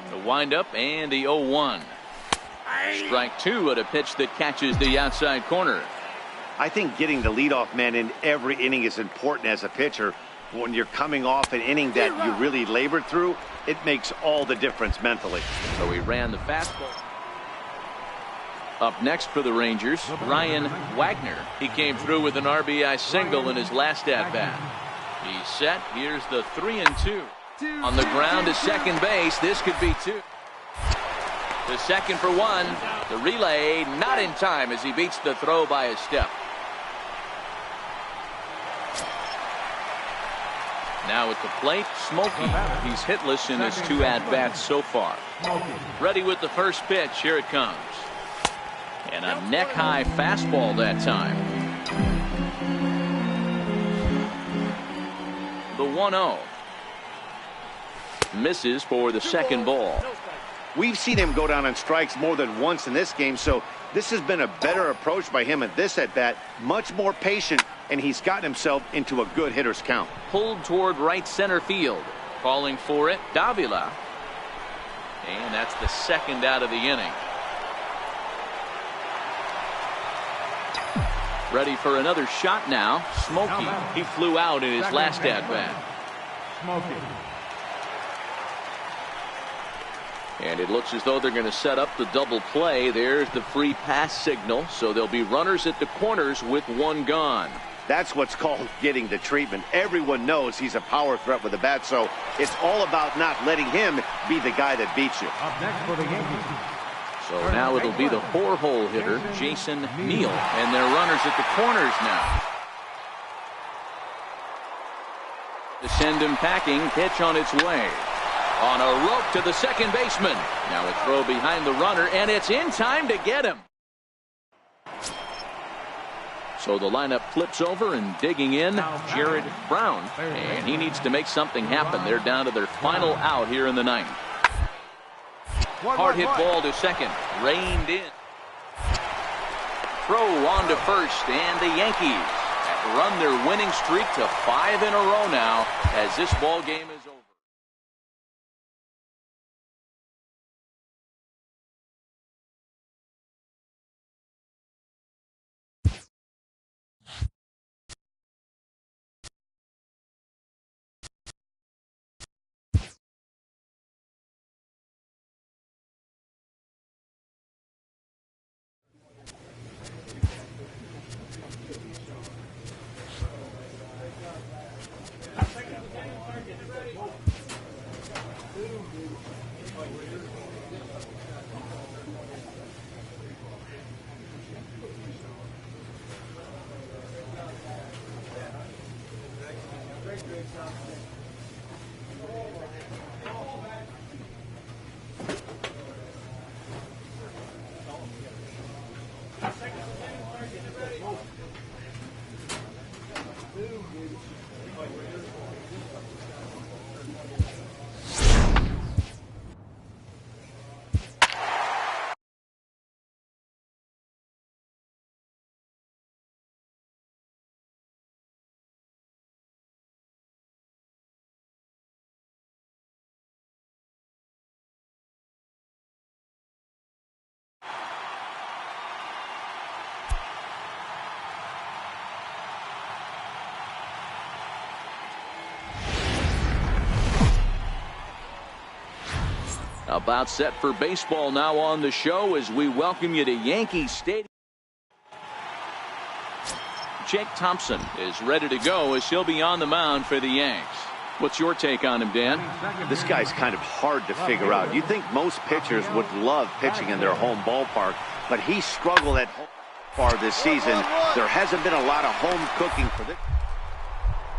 The windup and the 0-1. Strike 2 at a pitch that catches the outside corner. I think getting the leadoff man in every inning is important as a pitcher. When you're coming off an inning that you really labored through, it makes all the difference mentally. So he ran the fastball. Up next for the Rangers, Ryan Wagner. He came through with an RBI single in his last at-bat. He's set. Here's the 3-2. On the ground to second base. This could be 2. The second for 1. The relay not in time as he beats the throw by a step. Now at the plate, Smokey. He's hitless in his 2 at-bats so far. Ready with the first pitch. Here it comes. And a neck-high fastball that time. The 1-0. Misses for the second ball. We've seen him go down on strikes more than once in this game, so this has been a better approach by him at this at-bat. Much more patient, and he's gotten himself into a good hitter's count. Pulled toward right center field. Calling for it, Davila. And that's the second out of the inning. Ready for another shot now. Smokey. He flew out in his last at-bat. Smokey. And it looks as though they're going to set up the double play. There's the free pass signal. So there'll be runners at the corners with one gone. That's what's called getting the treatment. Everyone knows he's a power threat with a bat, so it's all about not letting him be the guy that beats you. Up next for the Yankees. So now it'll be the 4-hole hitter, Jason Neal. And they're runners at the corners now. To send him packing, pitch on its way. On a rope to the second baseman. Now a throw behind the runner, and it's in time to get him. So the lineup flips over, and digging in, Jared Brown. And he needs to make something happen. They're down to their final out here in the ninth. Hard hit ball to second. Reined in. Throw on to first, and the Yankees run their winning streak to 5 in a row now as this ball game is over. About set for baseball now on the show as we welcome you to Yankee Stadium. Jake Thompson is ready to go as he'll be on the mound for the Yanks. What's your take on him, Dan? This guy's kind of hard to figure out. You think most pitchers would love pitching in their home ballpark, but he struggled at home far this season. There hasn't been a lot of home cooking for this.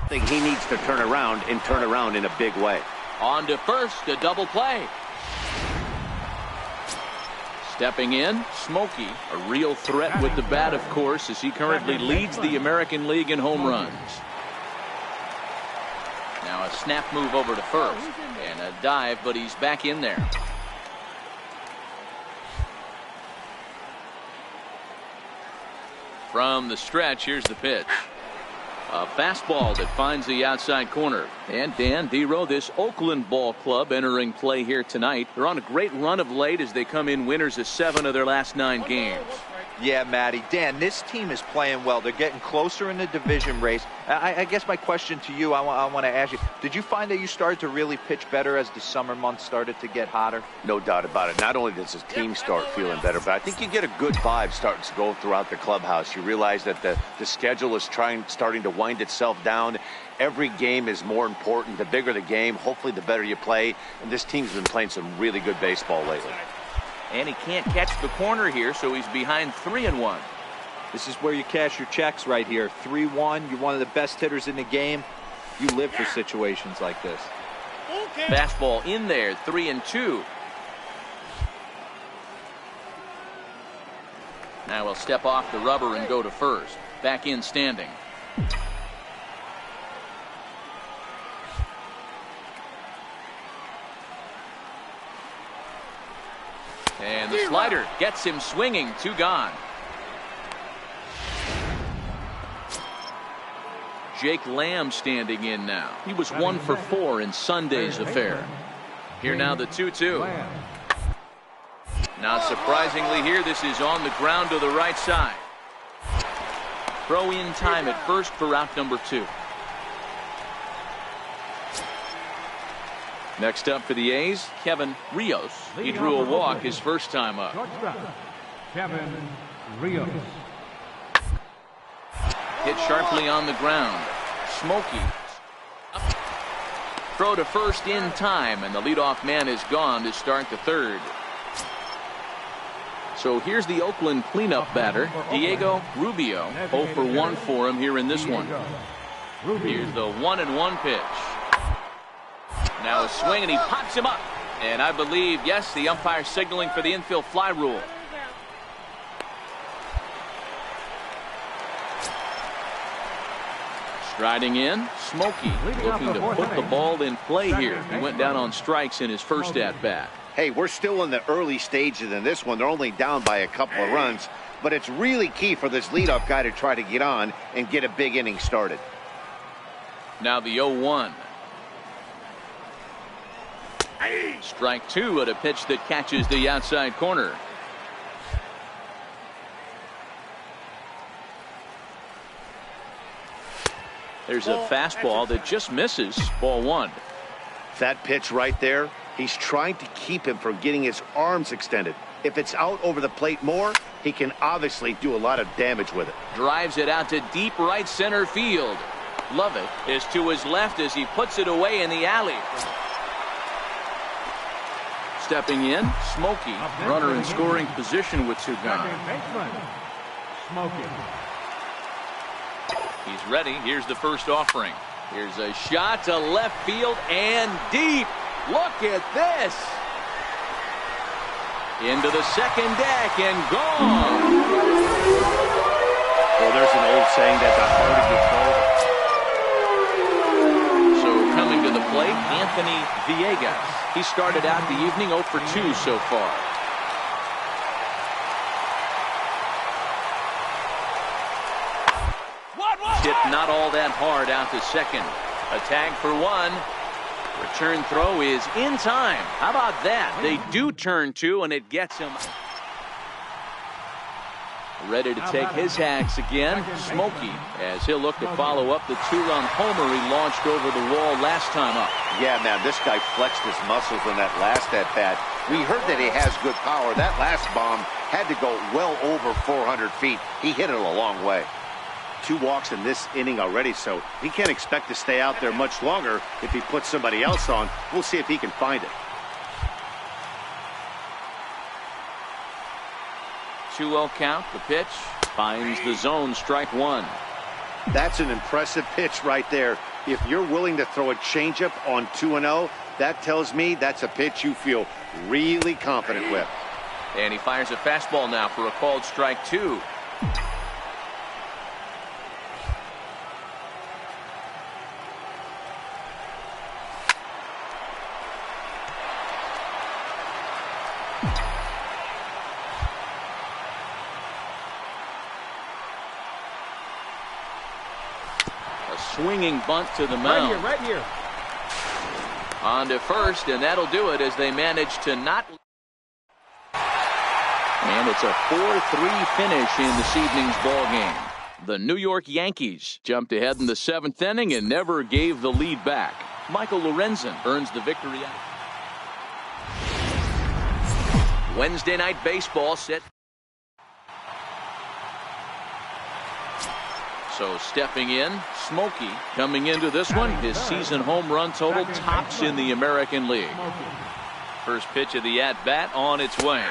I think he needs to turn around and turn around in a big way. On to first, a double play. Stepping in, Smokey, a real threat with the bat, of course, as he currently leads the American League in home runs. Now a snap move over to first, and a dive, but he's back in there. From the stretch, here's the pitch. A fastball that finds the outside corner. And Dan Dero, this Oakland ball club entering play here tonight. They're on a great run of late as they come in winners of 7 of their last 9 games. Yeah, Matty. Dan, this team is playing well. They're getting closer in the division race. I guess my question to you, I want to ask you, did you find that you started to really pitch better as the summer months started to get hotter? No doubt about it. Not only does his team start feeling better, but I think you get a good vibe starting to go throughout the clubhouse. You realize that the schedule is starting to wind itself down. Every game is more important. The bigger the game, hopefully the better you play. And this team's been playing some really good baseball lately. And he can't catch the corner here, so he's behind 3-1. This is where you cash your checks right here. 3-1. You're one of the best hitters in the game. You live for situations like this. Okay. Fastball in there, 3-2. Now he'll step off the rubber and go to first. Back in standing. And the slider gets him swinging. 2 gone. Jake Lamb standing in now. He was 1 for 4 in Sunday's affair. Here now the 2-2. Not surprisingly here, this is on the ground to the right side. Throw in time at first for out number 2. Next up for the A's, Kevin Rios. He drew a walk his first time up. Kevin Rios. Hit sharply on the ground. Smokey. Throw to first in time, and the leadoff man is gone to start the third. So here's the Oakland cleanup batter, Diego Rubio. 0 for 1 for him here in this one. Here's the 1-1 pitch. Now a swing, and he pops him up. And I believe, yes, the umpire signaling for the infield fly rule. Striding in, Smokey looking to put the ball in play here. He went down on strikes in his first at-bat. Hey, we're still in the early stages in this one. They're only down by a couple of runs, but it's really key for this leadoff guy to try to get on and get a big inning started. Now the 0-1. Strike 2 at a pitch that catches the outside corner. There's a fastball that just misses. Ball 1. That pitch right there, he's trying to keep him from getting his arms extended. If it's out over the plate more, he can obviously do a lot of damage with it. Drives it out to deep right center field. Lovett is to his left as he puts it away in the alley. Stepping in, Smokey. Runner in scoring position with 2 gone. Smokey. He's ready. Here's the first offering. Here's a shot to left field and deep. Look at this. Into the second deck and gone. Well, there's an old saying that the harder you throw. So coming to the plate, Anthony Villegas. He started out the evening 0 for 2 so far. Hit not all that hard out to second. A tag for 1. Return throw is in time. How about that? They do turn 2, and it gets him. Ready to take his hacks again. Smokey, as he'll look to follow up the 2-run homer he launched over the wall last time up. Yeah, man, this guy flexed his muscles in that last at-bat. We heard that he has good power. That last bomb had to go well over 400 feet. He hit it a long way. 2 walks in this inning already, so he can't expect to stay out there much longer if he puts somebody else on. We'll see if he can find it. 2-0 count. The pitch finds the zone. Strike 1. That's an impressive pitch right there. If you're willing to throw a changeup on 2-0, that tells me that's a pitch you feel really confident with. And he fires a fastball now for a called strike 2. Swinging bunt to the mound. Right here. On to first, and that'll do it as they manage to not. And it's a 4-3 finish in this evening's ball game. The New York Yankees jumped ahead in the 7th inning and never gave the lead back. Michael Lorenzen earns the victory. Wednesday night baseball set. So stepping in, Smokey coming into this one. His season home run total tops in the American League. First pitch of the at-bat on its way.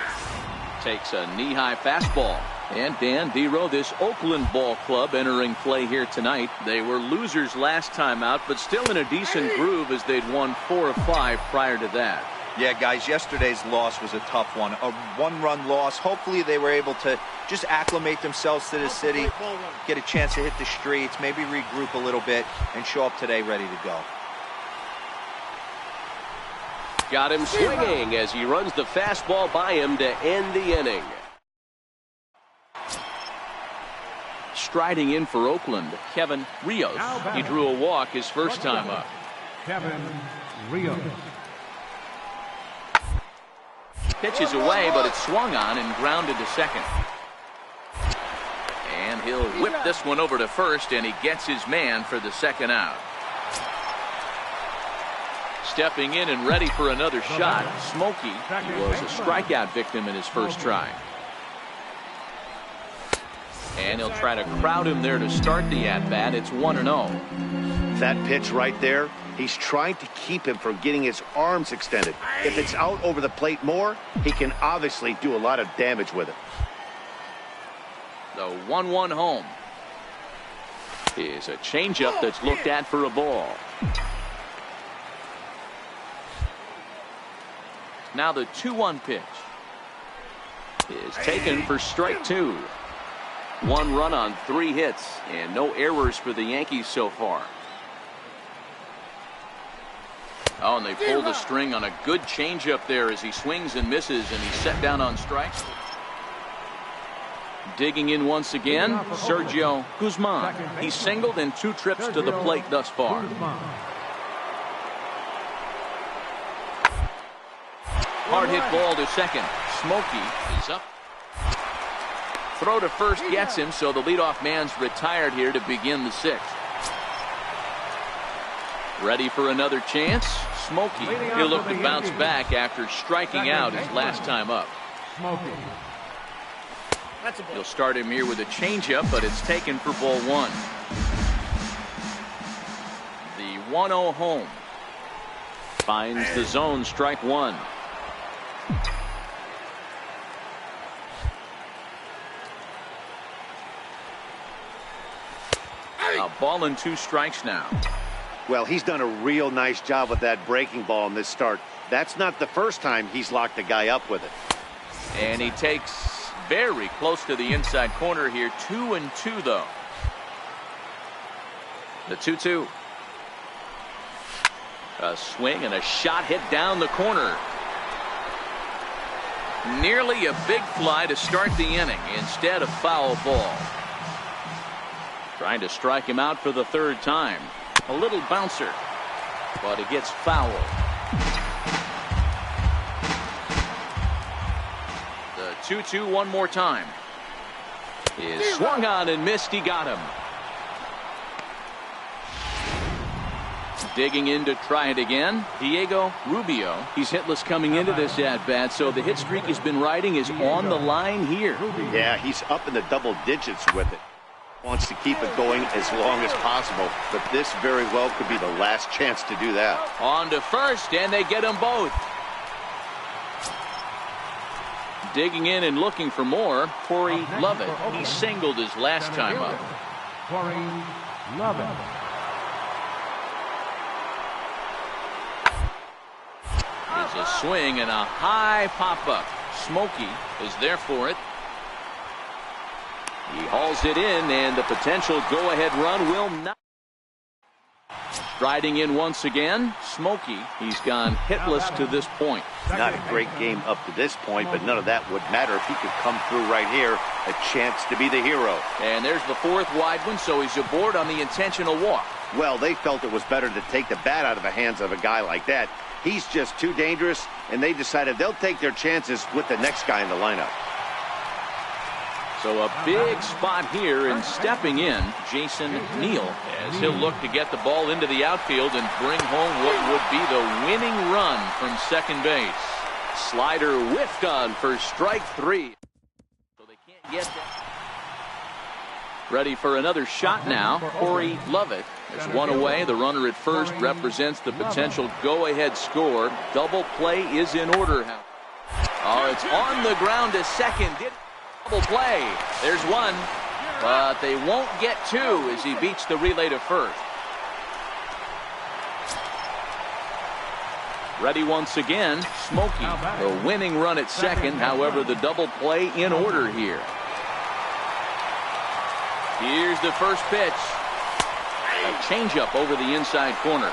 Takes a knee-high fastball. And Dan Dero, this Oakland ball club entering play here tonight. They were losers last time out, but still in a decent groove as they'd won 4 of 5 prior to that. Yeah, guys, yesterday's loss was a tough one. A 1-run loss. Hopefully they were able to just acclimate themselves to the city, get a chance to hit the streets, maybe regroup a little bit, and show up today ready to go. Got him swinging as he runs the fastball by him to end the inning. Striding in for Oakland, Kevin Rios. He drew a walk his first time up. Kevin Rios. Pitches away, but it's swung on and grounded to second. And he'll whip this one over to first, and he gets his man for the second out. Stepping in and ready for another shot. Smokey was a strikeout victim in his first try. And he'll try to crowd him there to start the at-bat. It's 1-0. That pitch right there, he's trying to keep him from getting his arms extended. If it's out over the plate more, he can obviously do a lot of damage with it. The 1-1 home is a changeup that's looked at for a ball. Now the 2-1 pitch is taken for strike 2. 1 run on 3 hits and no errors for the Yankees so far. Oh, and they pull the string on a good changeup there as he swings and misses, and he's set down on strikes. Digging in once again, Sergio Guzman. He's singled in 2 trips to the plate thus far. Hard hit ball to second. Smokey is up. Throw to first gets him, so the leadoff man's retired here to begin the 6th. Ready for another chance. Smokey, he'll look to bounce back after striking out his last time up. He'll start him here with a changeup, but it's taken for ball 1. The 1-0 home. Finds the zone, strike 1. A ball and 2 strikes now. Well, he's done a real nice job with that breaking ball in this start. That's not the first time he's locked a guy up with it. And he takes very close to the inside corner here. 2-2 though. The 2-2. A swing and a shot hit down the corner. Nearly a big fly to start the inning instead of foul ball. Trying to strike him out for the 3rd time. A little bouncer, but it gets foul. The 2-2 one more time. Is swung on and missed. He got him. Digging in to try it again, Diego Rubio. He's hitless coming into this at-bat, so the hit streak he's been riding is on the line here. Yeah, he's up in the double digits with it. Wants to keep it going as long as possible, but this very well could be the last chance to do that. On to first, and they get them both. Digging in and looking for more, Corey Lovett. He singled his last time up. Corey Lovett. There's a swing and a high pop-up. Smokey is there for it. He hauls it in, and the potential go-ahead run will not. Striding in once again, Smokey. He's gone hitless to this point. Not a great game up to this point, but none of that would matter if he could come through right here. A chance to be the hero. And there's the 4th wide one, so he's aboard on the intentional walk. Well, they felt it was better to take the bat out of the hands of a guy like that. He's just too dangerous, and they decided they'll take their chances with the next guy in the lineup. So a big spot here, and stepping in, Jason Neal, as he'll look to get the ball into the outfield and bring home what would be the winning run from second base. Slider whiffed on for strike 3. So they can't get that. Ready for another shot now, Corey Lovett. There's one away. The runner at first represents the potential go-ahead score. Double play is in order. Oh, it's on the ground to second. Double play. There's one, but they won't get 2 as he beats the relay to first. Ready once again, Smokey. The winning run at second. However, the double play in order here. Here's the first pitch. A changeup over the inside corner.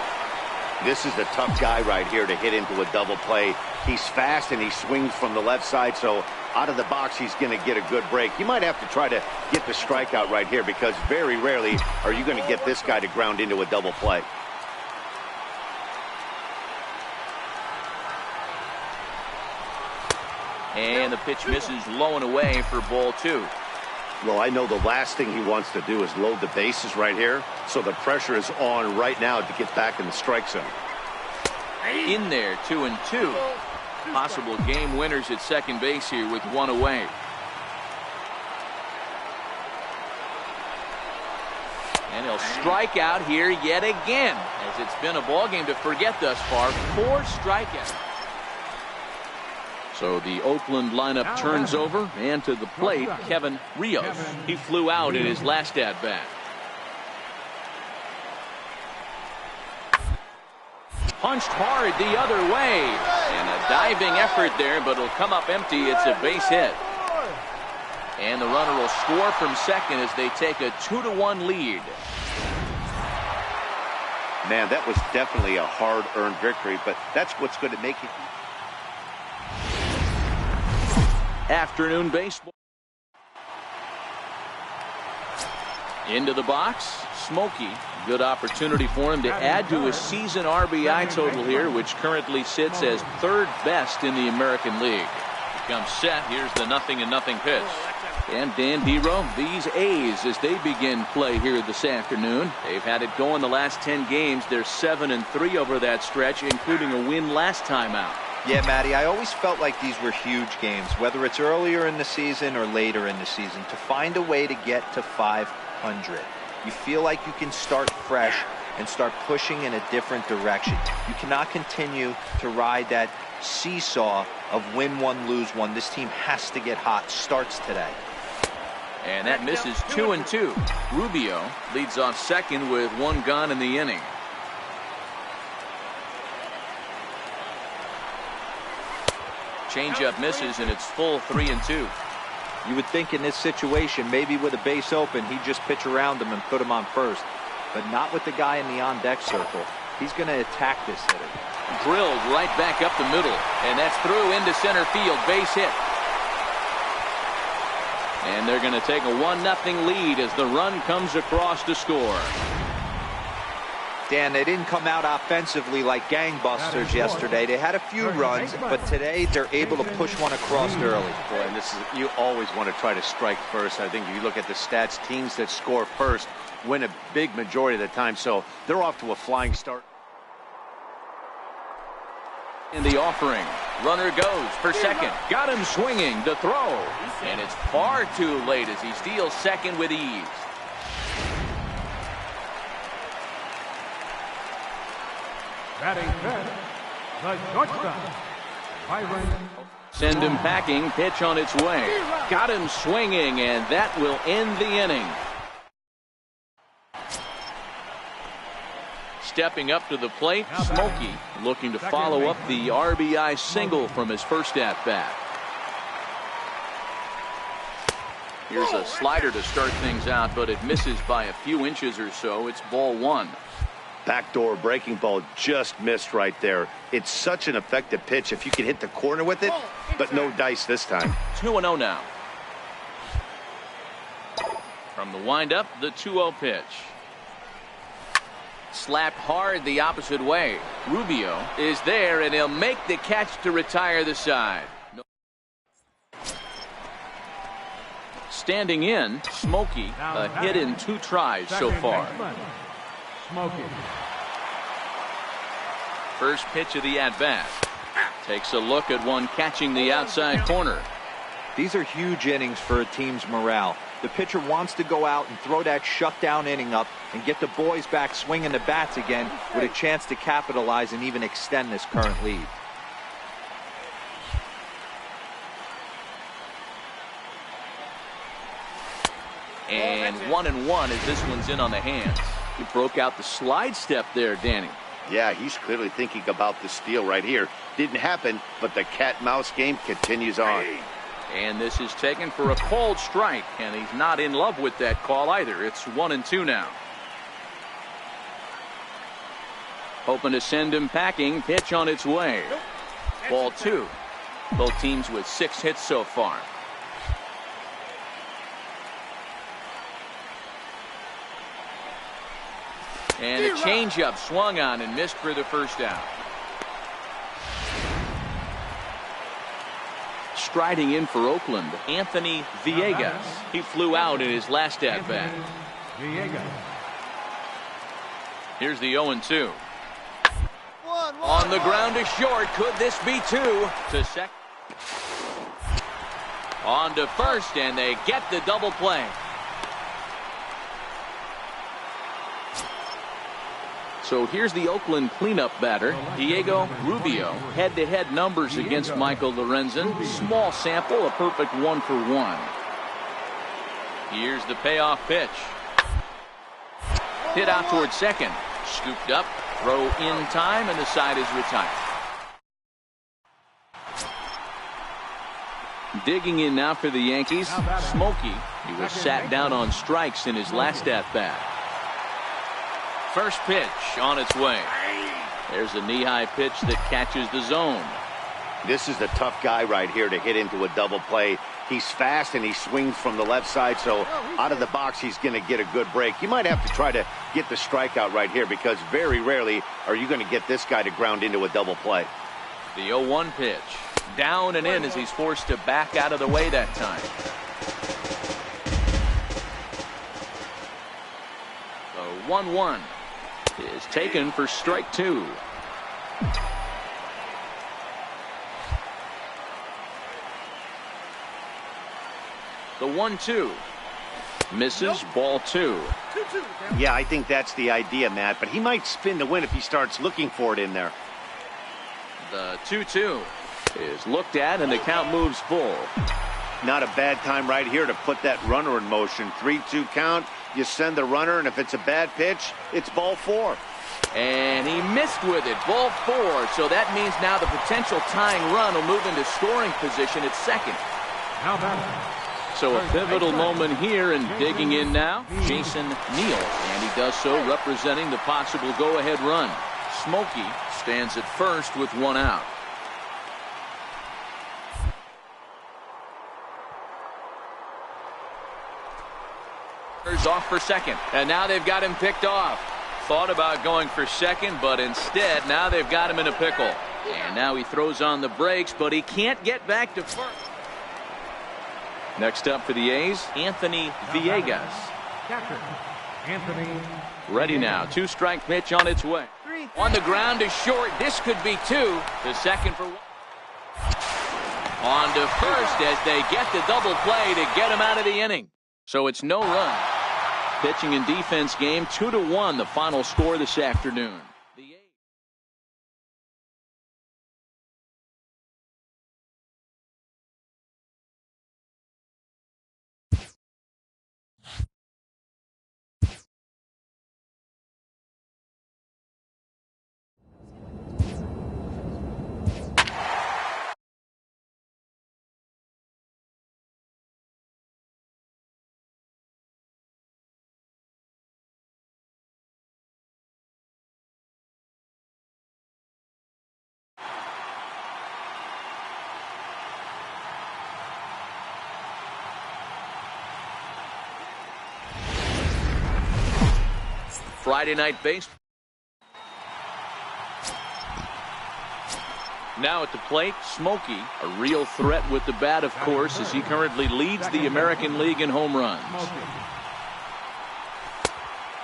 This is the tough guy right here to hit into a double play. He's fast and he swings from the left side, so out of the box he's going to get a good break. You might have to try to get the strikeout right here because very rarely are you going to get this guy to ground into a double play. And the pitch misses low and away for ball 2. Well, I know the last thing he wants to do is load the bases right here, so the pressure is on right now to get back in the strike zone. In there, 2-2. Possible game winners at second base here with one away. And he'll strike out here yet again, as it's been a ball game to forget thus far. 4 strikeouts. So the Oakland lineup turns over, and to the plate, Kevin Rios. He flew out in his last at-bat. Punched hard the other way. And a diving effort there, but it'll come up empty. It's a base hit. And the runner will score from second as they take a 2-1 lead. Man, that was definitely a hard-earned victory, but that's what's going to make it. Afternoon baseball. Into the box, Smokey. Good opportunity for him to add to his season RBI total here, which currently sits as 3rd best in the American League. He comes set. Here's the 0-0 pitch. And Dan Dero, these A's, as they begin play here this afternoon, they've had it going the last 10 games. They're 7-3 over that stretch, including a win last time out. Yeah, Matty, I always felt like these were huge games, whether it's earlier in the season or later in the season, to find a way to get to 500. You feel like you can start fresh and start pushing in a different direction. You cannot continue to ride that seesaw of win one, lose one. This team has to get hot. Starts today. And that misses 2-2. Rubio leads off second with 1 gone in the inning. Changeup misses, and it's full 3-2. You would think in this situation, maybe with a base open, he'd just pitch around him and put him on first. But not with the guy in the on-deck circle. He's going to attack this hitter. Drilled right back up the middle. And that's through into center field. Base hit. And they're going to take a 1-0 lead as the run comes across to score. Dan, they didn't come out offensively like gangbusters yesterday. They had a few runs, but today they're able to push one across early. Boy, and this is, you always want to try to strike first. I think if you look at the stats, teams that score first win a big majority of the time, so they're off to a flying start. In the offering, runner goes for second. Got him swinging to throw. And it's far too late as he steals second with ease. Batting fifth, the shortstop, Byron. Send him packing. Pitch on its way. Got him swinging, and that will end the inning. Stepping up to the plate, Smokey looking to follow up the RBI single from his first at-bat. Here's a slider to start things out, but it misses by a few inches or so. It's ball 1. Backdoor breaking ball just missed right there. It's such an effective pitch if you can hit the corner with it, but no dice this time. 2-0 now. From the windup, the 2-0 pitch. Slapped hard the opposite way. Rubio is there, and he'll make the catch to retire the side. Standing in, Smokey, a hit in 2 tries so far. Smokey. First pitch of the at-bat. Takes a look at one catching the outside corner. These are huge innings for a team's morale. The pitcher wants to go out and throw that shutdown inning up and get the boys back swinging the bats again with a chance to capitalize and even extend this current lead. And 1-1 as this one's in on the hands. He broke out the slide step there, Danny. Yeah, he's clearly thinking about the steal right here. Didn't happen, but the cat-mouse game continues on. And this is taken for a called strike, and he's not in love with that call either. It's 1-2 now. Hoping to send him packing. Pitch on its way. Ball 2. Both teams with 6 hits so far. And a changeup swung on and missed for the first out. Striding in for Oakland, Anthony Villegas. He flew out in his last at-bat. Villegas. Here's the 0-2. On the ground to short. Could this be two? To second. On to first, and they get the double play. So here's the Oakland cleanup batter, Diego Rubio. Head-to-head numbers against Michael Lorenzen. Small sample, a perfect 1-for-1. Here's the payoff pitch. Hit out towards second. Scooped up, throw in time, and the side is retired. Digging in now for the Yankees, Smokey. He was sat down on strikes in his last at-bat. First pitch on its way. There's a knee-high pitch that catches the zone. This is the tough guy right here to hit into a double play. He's fast and he swings from the left side, so out of the box he's going to get a good break. You might have to try to get the strikeout right here because very rarely are you going to get this guy to ground into a double play. The 0-1 pitch. Down and in as he's forced to back out of the way that time. The 1-1 is taken for strike two. The 1-2 misses, ball two. Yeah, I think that's the idea, Matt, but he might spin the win if he starts looking for it in there. The 2-2 is looked at and the count moves full. Not a bad time right here to put that runner in motion. 3-2 count, you send the runner, and if it's a bad pitch, it's ball four. And he missed with it, ball four, so that means now the potential tying run will move into scoring position at second. So a pivotal moment here, and digging in now, Jason Neal, and he does so representing the possible go-ahead run. Smokey stands at first with one out. Off for second, and now they've got him picked off. Thought about going for second, but instead now they've got him in a pickle. And now he throws on the brakes, but he can't get back to first. Next up for the A's, Anthony Villegas. Ready now, two-strike pitch on its way. On the ground is short. This could be two. The second for one. On to first as they get the double play to get him out of the inning. So it's no run. Pitching and defense game 2-1, the final score this afternoon. Friday night baseball. Now at the plate, Smokey, a real threat with the bat, of course, as he currently leads the American League in home runs.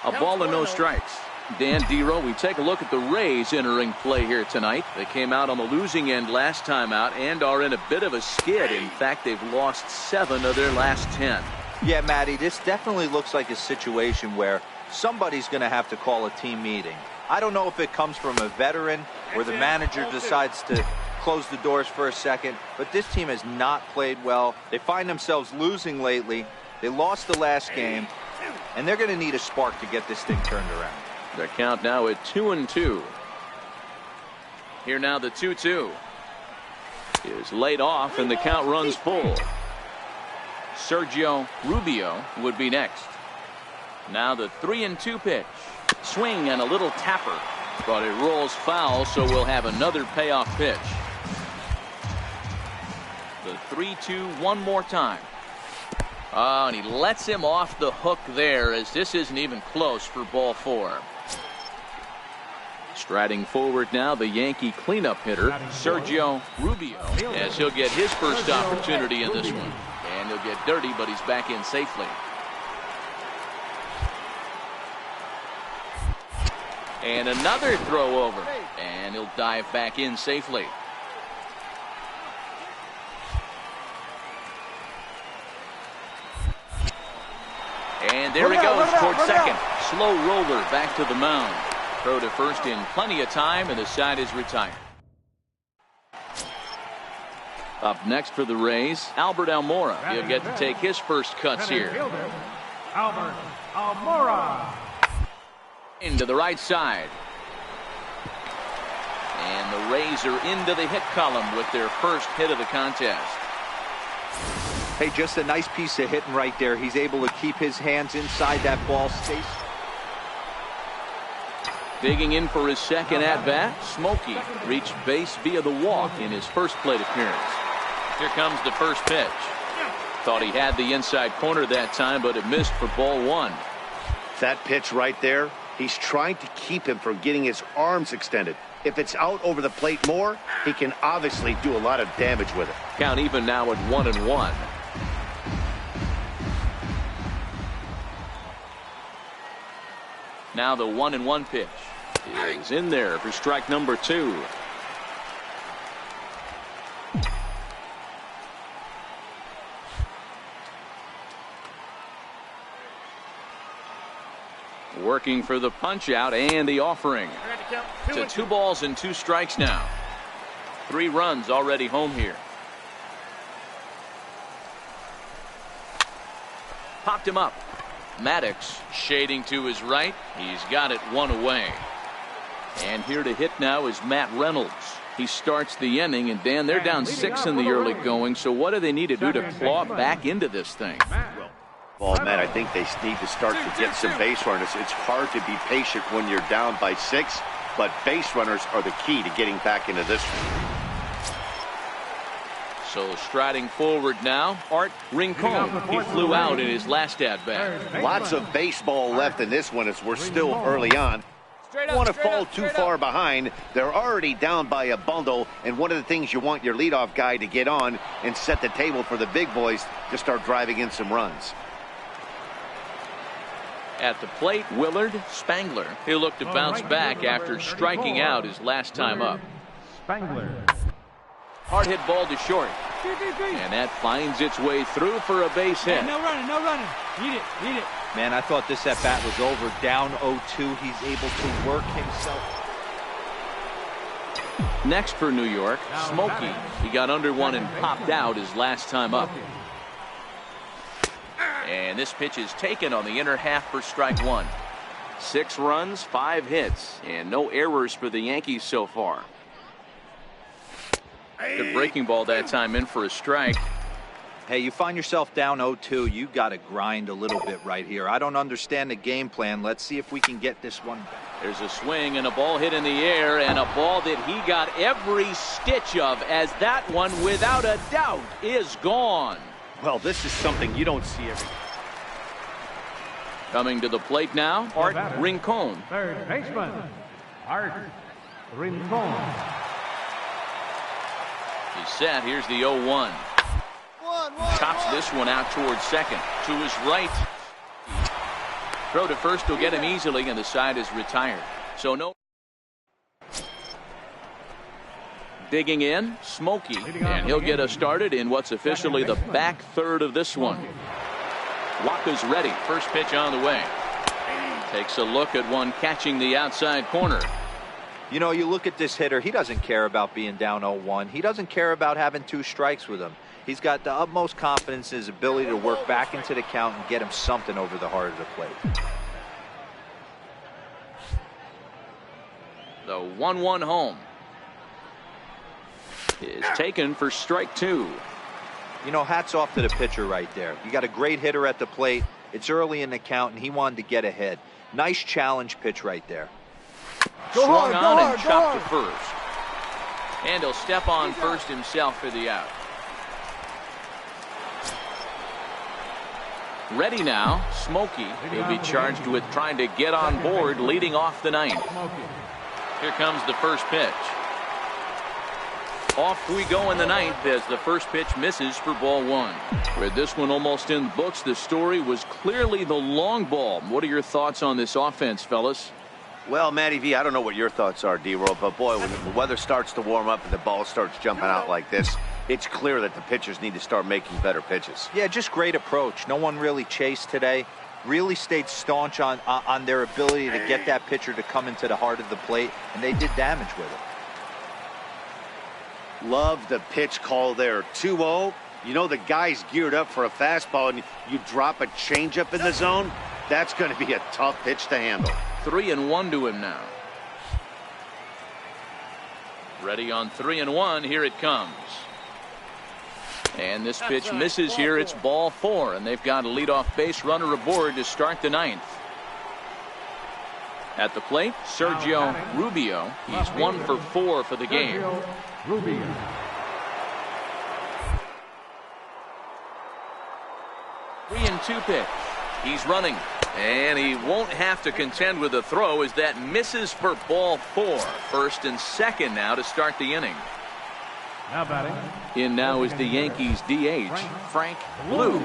A ball and no strikes. Dan Dero, we take a look at the Rays entering play here tonight. They came out on the losing end last time out and are in a bit of a skid. In fact, they've lost 7 of their last 10. Yeah, Matty, this definitely looks like a situation where somebody's going to have to call a team meeting. I don't know if it comes from a veteran or the manager decides to close the doors for a second, but this team has not played well. They find themselves losing lately. They lost the last game, and they're going to need a spark to get this thing turned around. The count now at 2-2. Here now the 2-2 is laid off, and the count runs full. Sergio Rubio would be next. Now the 3-2 pitch. Swing and a little tapper, but it rolls foul, so we'll have another payoff pitch. The 3-2 one more time. Oh, and he lets him off the hook there, as this isn't even close for ball 4. Striding forward now, the Yankee cleanup hitter, Sergio Rubio, as he'll get his first opportunity in this one. And he'll get dirty, but he's back in safely. And another throw over. And he'll dive back in safely. And there he goes towards second. Slow roller back to the mound. Throw to first in plenty of time, and the side is retired. Up next for the Rays, Albert Almora. He'll get to take his first cuts here. Albert Almora. Into the right side. And the Rays are into the hit column with their first hit of the contest. Hey, just a nice piece of hitting right there. He's able to keep his hands inside that ball. Digging in for his second at-bat, Smokey reached base via the walk in his first plate appearance. Here comes the first pitch. Thought he had the inside corner that time, but it missed for ball one. That pitch right there, he's trying to keep him from getting his arms extended. If it's out over the plate more, he can obviously do a lot of damage with it. Count even now at 1-1. Now the 1-1 pitch is in there for strike number 2. Working for the punch out and the offering. To 2 balls and 2 strikes now. 3 runs already home here. Popped him up. Maddox shading to his right. He's got it 1 away. And here to hit now is Matt Reynolds. He starts the inning, and Dan, they're down 6 in the early going. So what do they need to do to claw back into this thing? Well, Matt, I think they need to start to get some base runners. It's hard to be patient when you're down by 6, but base runners are the key to getting back into this one. So striding forward now, Art Rincon. He flew out in his last at-bat. Lots of baseball left in this one as we're still early on. Don't want to fall too far behind. They're already down by a bundle, and one of the things you want your leadoff guy to get on and set the table for the big boys to start driving in some runs. At the plate, Willard Spangler. He'll look to bounce back after striking out his last time up. Spangler. Hard hit ball to short. And that finds its way through for a base hit. No running, no running. Eat it. Man, I thought this at-bat was over. Down 0-2. He's able to work himself. Next for New York, Smokey. He got under one and popped out his last time up. And this pitch is taken on the inner half for strike 1. 6 runs, 5 hits, and no errors for the Yankees so far. Good breaking ball that time in for a strike. Hey, you find yourself down 0-2. You got to grind a little bit right here. I don't understand the game plan. Let's see if we can get this one back. There's a swing and a ball hit in the air, and a ball that he got every stitch of, as that one, without a doubt, is gone. Well, this is something you don't see every day. Coming to the plate now, Art Rincon. Third baseman, Art Rincon. He's set. Here's the 0-1. Chops this one out towards second. To his right. Throw to first will get him easily, and the side is retired. So no. Digging in, Smokey, and he'll get us started in what's officially the back third of this one. Waka's ready. First pitch on the way. Takes a look at one catching the outside corner. You know, you look at this hitter, he doesn't care about being down 0-1. He doesn't care about having 2 strikes with him. He's got the utmost confidence in his ability to work back into the count and get him something over the heart of the plate. The 1-1 home is taken for strike 2. You know, hats off to the pitcher right there. You got a great hitter at the plate. It's early in the count, and he wanted to get ahead. Nice challenge pitch right there. Swung on and chopped to first. And he'll step on first himself for the out. Ready now, Smokey. He'll be charged with trying to get on board leading off the ninth. Here comes the first pitch. Off we go in the ninth as the first pitch misses for ball 1. With this one almost in the books, the story was clearly the long ball. What are your thoughts on this offense, fellas? Well, Matty V, I don't know what your thoughts are, D-Roll, but boy, when the weather starts to warm up and the ball starts jumping out like this, it's clear that the pitchers need to start making better pitches. Yeah, just great approach. No one really chased today. Really stayed staunch on their ability to get that pitcher to come into the heart of the plate, and they did damage with it. Love the pitch call there. 2-0. You know the guy's geared up for a fastball, and you drop a changeup in the zone. That's going to be a tough pitch to handle. 3-1 to him now. Ready on 3-1. Here it comes. And this pitch misses here. It's ball 4, and they've got a leadoff base runner aboard to start the 9th. At the plate, Sergio Rubio. He's 1 for 4 for the game. Rubio. Three and 2 pitch. He's running, and he won't have to contend with a throw as that misses for ball 4. First and second now to start the inning. Now batting. In now is the Yankees DH, Frank Blue.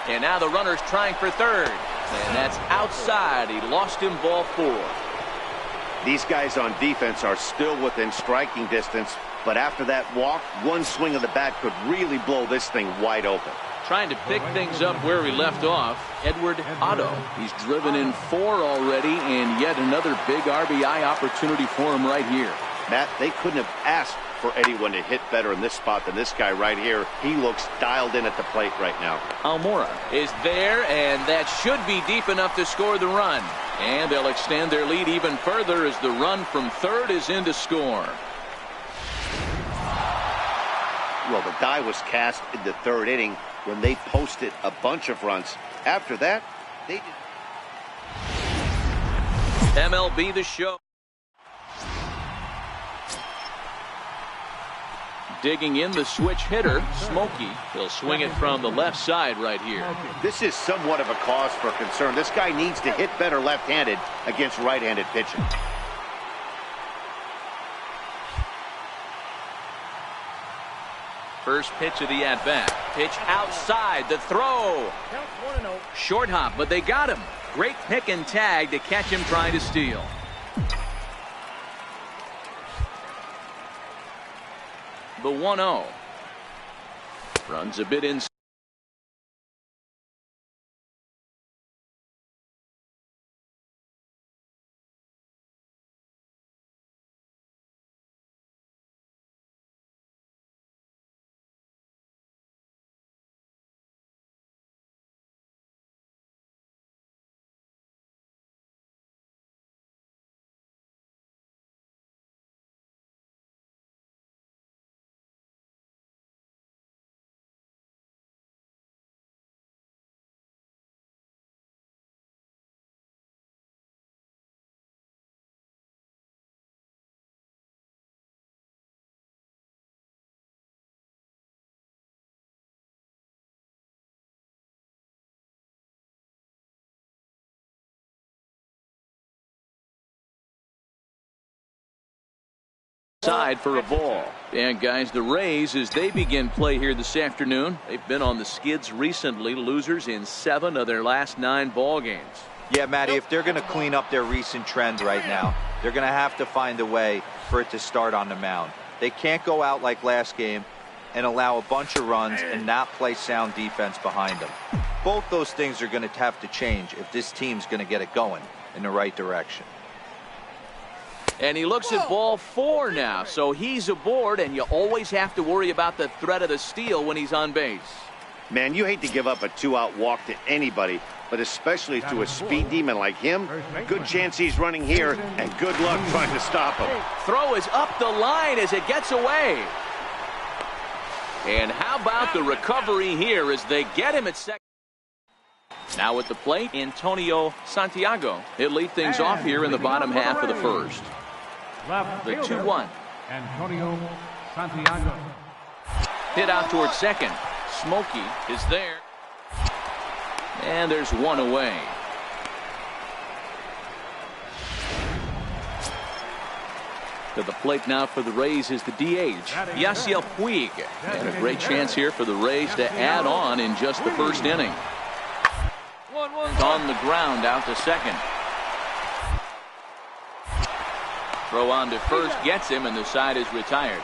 And now the runner's trying for third. And that's outside. He lost him, ball 4. These guys on defense are still within striking distance, but after that walk, one swing of the bat could really blow this thing wide open. Trying to pick things up where he left off, Edward Otto. He's driven in 4 already, and yet another big RBI opportunity for him right here. Matt, they couldn't have asked for anyone to hit better in this spot than this guy right here. He looks dialed in at the plate right now. Almora is there, and that should be deep enough to score the run. And they'll extend their lead even further as the run from third is in to score. Well, the die was cast in the 3rd inning when they posted a bunch of runs. After that, they did. MLB The Show. Digging in the switch hitter, Smokey. He'll swing it from the left side right here. This is somewhat of a cause for concern. This guy needs to hit better left-handed against right-handed pitching. First pitch of the at-bat. Pitch outside. The throw. Short hop, but they got him. Great pick and tag to catch him trying to steal. The 1-0. Runs a bit inside. Side for a ball. And guys, the Rays, as they begin play here this afternoon, they've been on the skids recently, losers in 7 of their last 9 ball games. Yeah, Matty, if they're going to clean up their recent trend right now, they're going to have to find a way for it to start on the mound. They can't go out like last game and allow a bunch of runs and not play sound defense behind them. Both those things are going to have to change if this team's going to get it going in the right direction. And he looks at ball 4 now, so he's aboard, and you always have to worry about the threat of the steal when he's on base. Man, you hate to give up a 2-out walk to anybody, but especially to a speed demon like him. Good chance he's running here, and good luck trying to stop him. Throw is up the line as it gets away. And how about the recovery here as they get him at second? Now at the plate, Antonio Santiago. He'll lead things off here in the bottom half of the first. The 2-1. Antonio Santiago. Hit out towards second. Smokey is there. And there's one away. To the plate now for the Rays is the DH, Yasiel Puig. And a great chance here for the Rays to add on in just the first inning. On the ground out to second. Throw on to first gets him, and the side is retired.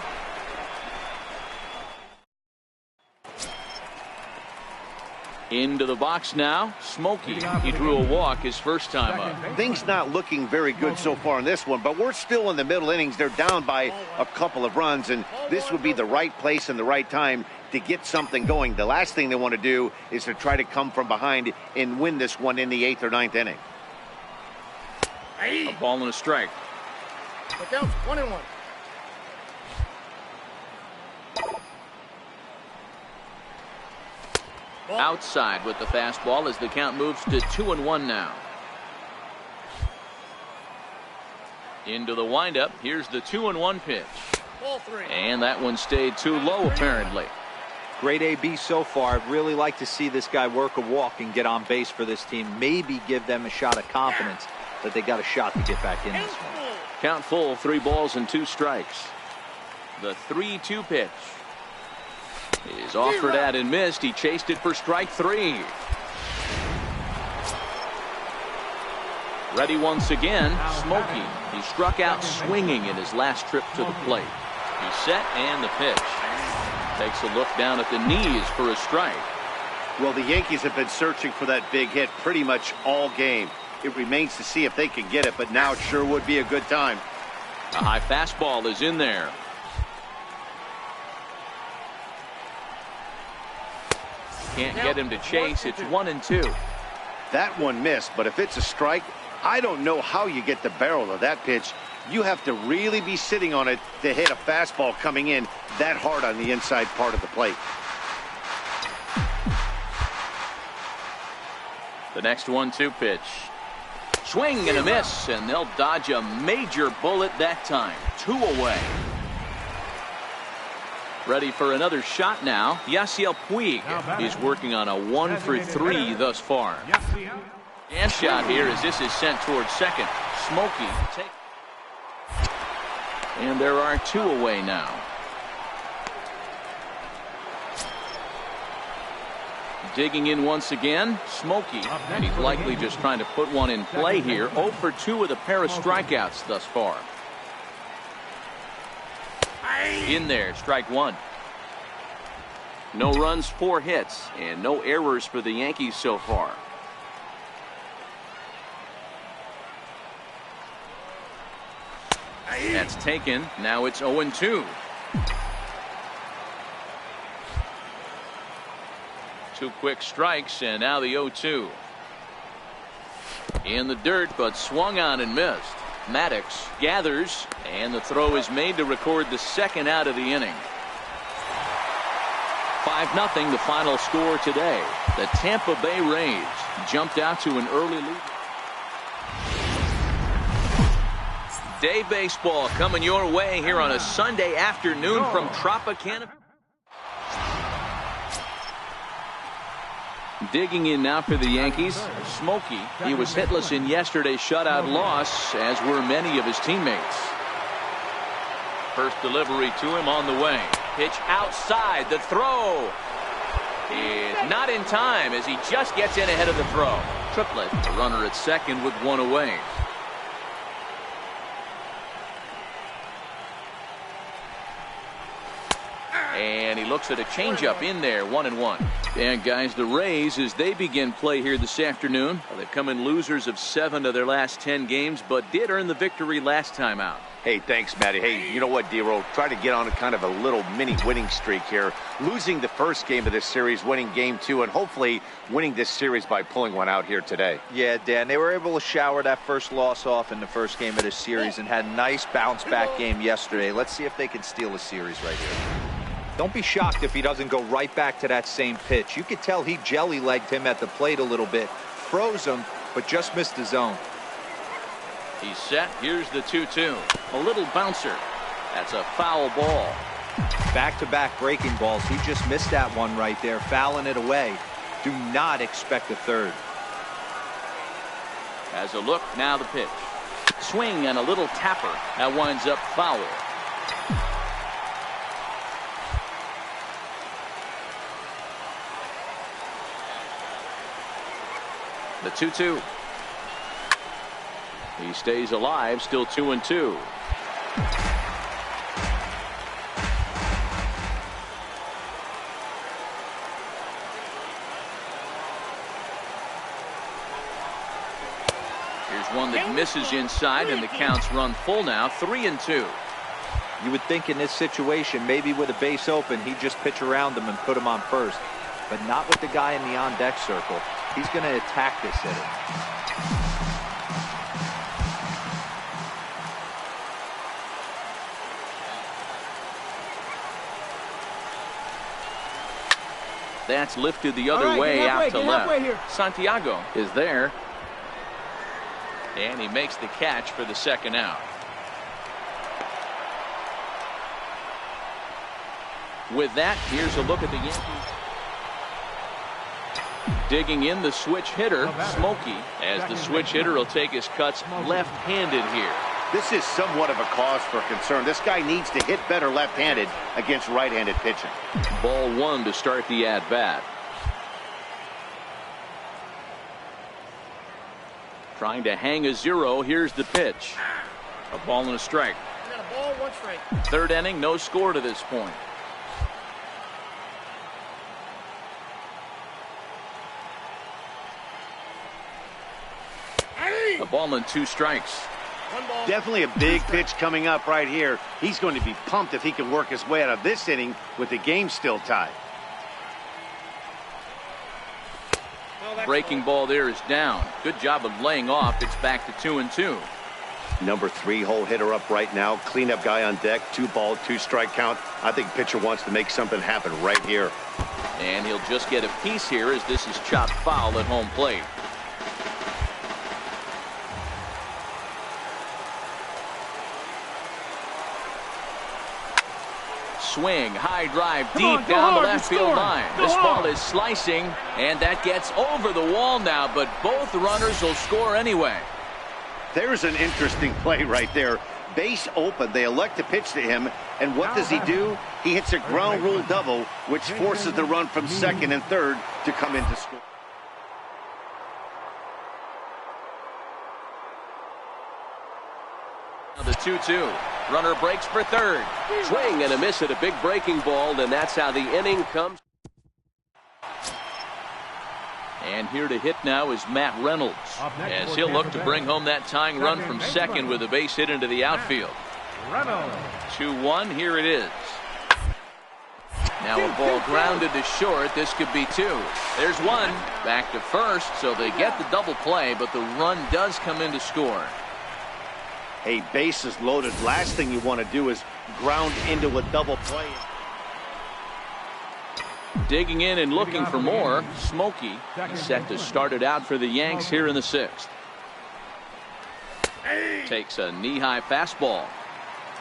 Into the box now, Smokey. He drew a walk his first time up. Things not looking very good so far in this one, but we're still in the middle innings. They're down by a couple of runs, and this would be the right place and the right time to get something going. The last thing they want to do is to try to come from behind and win this one in the 8th or 9th inning. A ball and a strike. The count's 1-1. Outside with the fastball as the count moves to 2-1 now. Into the windup. Here's the 2-1 pitch. And that one stayed too low apparently. Great AB so far. I'd really like to see this guy work a walk and get on base for this team. Maybe give them a shot of confidence that they got a shot to get back in this one. Count full, 3 balls and 2 strikes. The 3-2 pitch is offered at and missed. He chased it for strike 3. Ready once again, Smokey. He struck out swinging in his last trip to the plate. He's set and the pitch. Takes a look down at the knees for a strike. Well, the Yankees have been searching for that big hit pretty much all game. It remains to see if they can get it, but now it sure would be a good time. A high fastball is in there. Can't get him to chase. It's 1-2. That one missed, but if it's a strike, I don't know how you get the barrel of that pitch. You have to really be sitting on it to hit a fastball coming in that hard on the inside part of the plate. The next 1-2 pitch. Swing and a miss, and they'll dodge a major bullet that time. 2 away. Ready for another shot now. Yasiel Puig is working on a 1-for-3 thus far. And shot here as this is sent towards second. Smokey. And there are 2 away now. Digging in once again, Smokey. And he's likely just trying to put one in play here. 0-for-2 with a pair of strikeouts thus far. In there, strike 1. No runs, 4 hits, and no errors for the Yankees so far. That's taken. Now it's 0-2. 2 quick strikes, and now the 0-2. In the dirt, but swung on and missed. Maddox gathers, and the throw is made to record the second out of the inning. 5-0 the final score today. The Tampa Bay Rays jumped out to an early lead. Day baseball coming your way here on a Sunday afternoon from Tropicana. Digging in now for the Yankees, Smokey. He was hitless in yesterday's shutout loss, as were many of his teammates. First delivery to him on the way. Pitch outside. The throw is not in time as he just gets in ahead of the throw. Triplet. The runner at second with 1 away. And he looks at a changeup in there, 1-1. And guys, the Rays, as they begin play here this afternoon, they've come in losers of 7 of their last 10 games, but did earn the victory last time out. Hey, thanks, Matty. Hey, you know what, D-Roll? Try to get on a kind of a little mini winning streak here. Losing the first game of this series, winning game 2, and hopefully winning this series by pulling one out here today. Yeah, Dan, they were able to shower that first loss off in the first game of this series and had a nice bounce-back game yesterday. Let's see if they can steal a series right here. Don't be shocked if he doesn't go right back to that same pitch. You could tell he jelly-legged him at the plate a little bit, froze him, but just missed the zone. He's set. Here's the 2-2. A little bouncer. That's a foul ball. Back-to-back breaking balls. He just missed that one right there, fouling it away. Do not expect a third. As a look, now the pitch. swing and a little tapper. That winds up foul. The 2-2. He stays alive, still 2-2. One that misses inside, and the count's run full now, 3-2. You would think in this situation, maybe with a base open, he'd just pitch around him and put him on first. But not with the guy in the on-deck circle. He's going to attack this hitter. That's lifted the other way out to left. Santiago is there. And he makes the catch for the second out. With that, here's a look at the Yankees. Digging in the switch hitter, Smokey, as the switch hitter will take his cuts left-handed here. This is somewhat of a cause for concern. This guy needs to hit better left-handed against right-handed pitching. Ball one to start the at-bat. Trying to hang a zero. Here's the pitch. A ball and a strike. You got a ball, one strike. Third inning, no score to this point. A ball and two strikes. Definitely a big pitch coming up right here. He's going to be pumped if he can work his way out of this inning with the game still tied. Breaking ball there is down. Good job of laying off. It's back to 2-2. Number 3 hole hitter up right now. Cleanup guy on deck. 2-ball, 2-strike count. I think pitcher wants to make something happen right here. And he'll just get a piece here as this is chopped foul at home plate. Swing, high drive, deep down the left field line. This ball is slicing, and that gets over the wall now, but both runners will score anyway. There's an interesting play right there. Base open, they elect to pitch to him, and what does he do? He hits a ground rule double, which forces the run from second and third to come in to score. The 2-2. Runner breaks for third. Swing and a miss at a big breaking ball, and that's how the inning comes. And here to hit now is Matt Reynolds, as he'll look to bring home that tying run from second with a base hit into the outfield. 2-1, here it is. Now a ball grounded to short. This could be two. There's one. Back to first, so they get the double play, but the run does come in to score. Hey, bases loaded. Last thing you want to do is ground into a double play. Digging in and looking for more. Smokey set to start it out for the Yanks here in the 6th. Takes a knee-high fastball.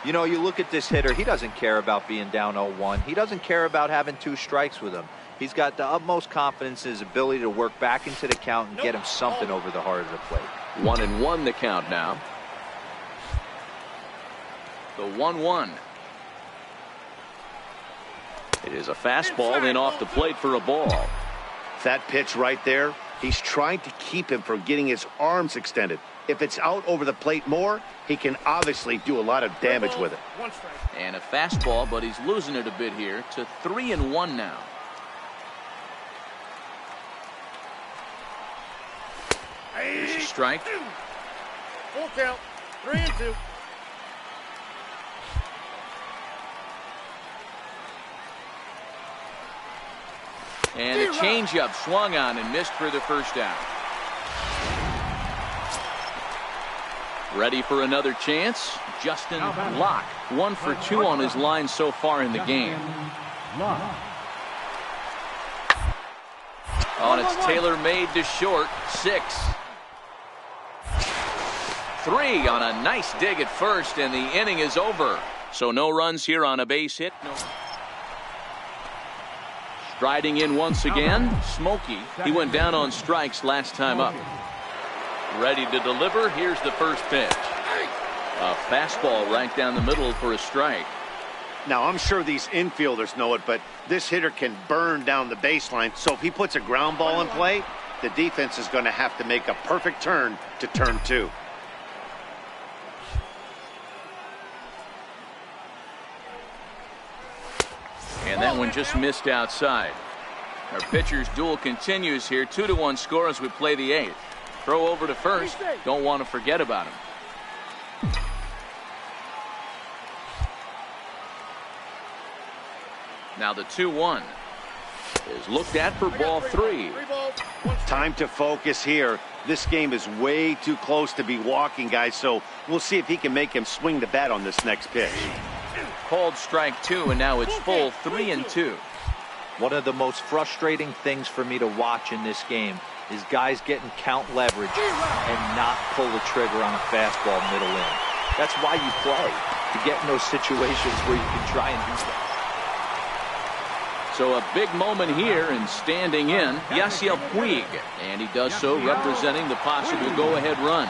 You know, you look at this hitter, he doesn't care about being down 0-1. He doesn't care about having 2 strikes with him. He's got the utmost confidence in his ability to work back into the count and get him something over the heart of the plate. 1-1 the count now. The 1-1. It is a fastball in off the plate for a ball. That pitch right there, he's trying to keep him from getting his arms extended. If it's out over the plate more, he can obviously do a lot of damage with it. And a fastball, but he's losing it a bit here to 3-1 now. Here's a strike. Full count. 3-2. And a changeup swung on and missed for the first out. Ready for another chance? Justin Locke, 1 for 2 on his line so far in the game. Oh, and it's tailor-made to short. 6. 3 on a nice dig at first, and the inning is over. So no runs here on a base hit. No. Striding in once again, Smokey. He went down on strikes last time up. Ready to deliver. Here's the first pitch. A fastball right down the middle for a strike. Now, I'm sure these infielders know it, but this hitter can burn down the baseline. So if he puts a ground ball in play, the defense is going to have to make a perfect turn to turn 2. And that one just missed outside. Our pitcher's duel continues here. 2-1 score as we play the 8th. Throw over to first. Don't want to forget about him. Now the 2-1 is looked at for ball 3. Time to focus here. This game is way too close to be walking, guys, so we'll see if he can make him swing the bat on this next pitch. Called strike 2, and now it's full 3-2. One of the most frustrating things for me to watch in this game is guys getting count leverage and not pull the trigger on a fastball middle in. That's why you play, to get in those situations where you can try and do that. So a big moment here, and standing in, Yasiel Puig, and he does so representing the possible go-ahead run.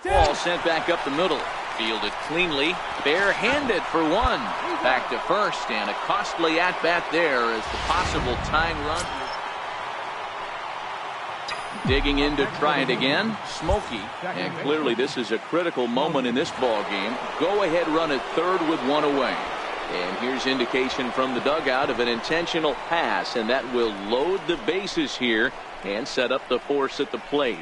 Ball sent back up the middle. Fielded cleanly, barehanded for one. Back to first, and a costly at-bat there as the possible tying run. Digging in to try it again, Smokey, and clearly this is a critical moment in this ball game. Go-ahead run at third with one away. And here's indication from the dugout of an intentional pass, and that will load the bases here and set up the force at the plate.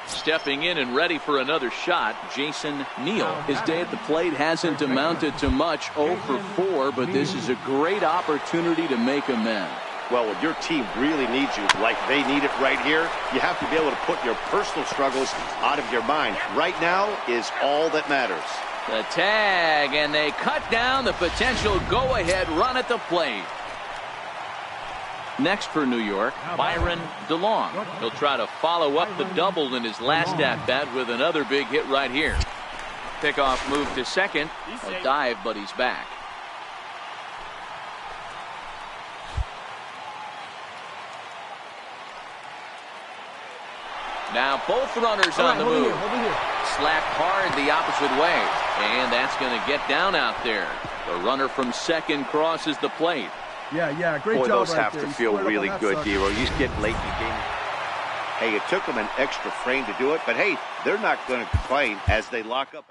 Stepping in and ready for another shot, Jason Neal. His day at the plate hasn't amounted to much, 0 for 4, but this is a great opportunity to make amends. Well, when your team really needs you, like they need it right here, you have to be able to put your personal struggles out of your mind. Right now is all that matters. The tag, and they cut down the potential go-ahead run at the plate. Next for New York, Byron DeLong. He'll try to follow up the double in his last at-bat with another big hit right here. Pickoff move to second. A dive, but he's back. Now both runners on the move. Slapped hard the opposite way. And that's going to get down out there. The runner from second crosses the plate. Yeah, great job. Boy, those right have there. to You feel squared up really on that good, sucker. Dero. He's getting late in the game. Hey, it took them an extra frame to do it, but hey, they're not going to complain as they lock up.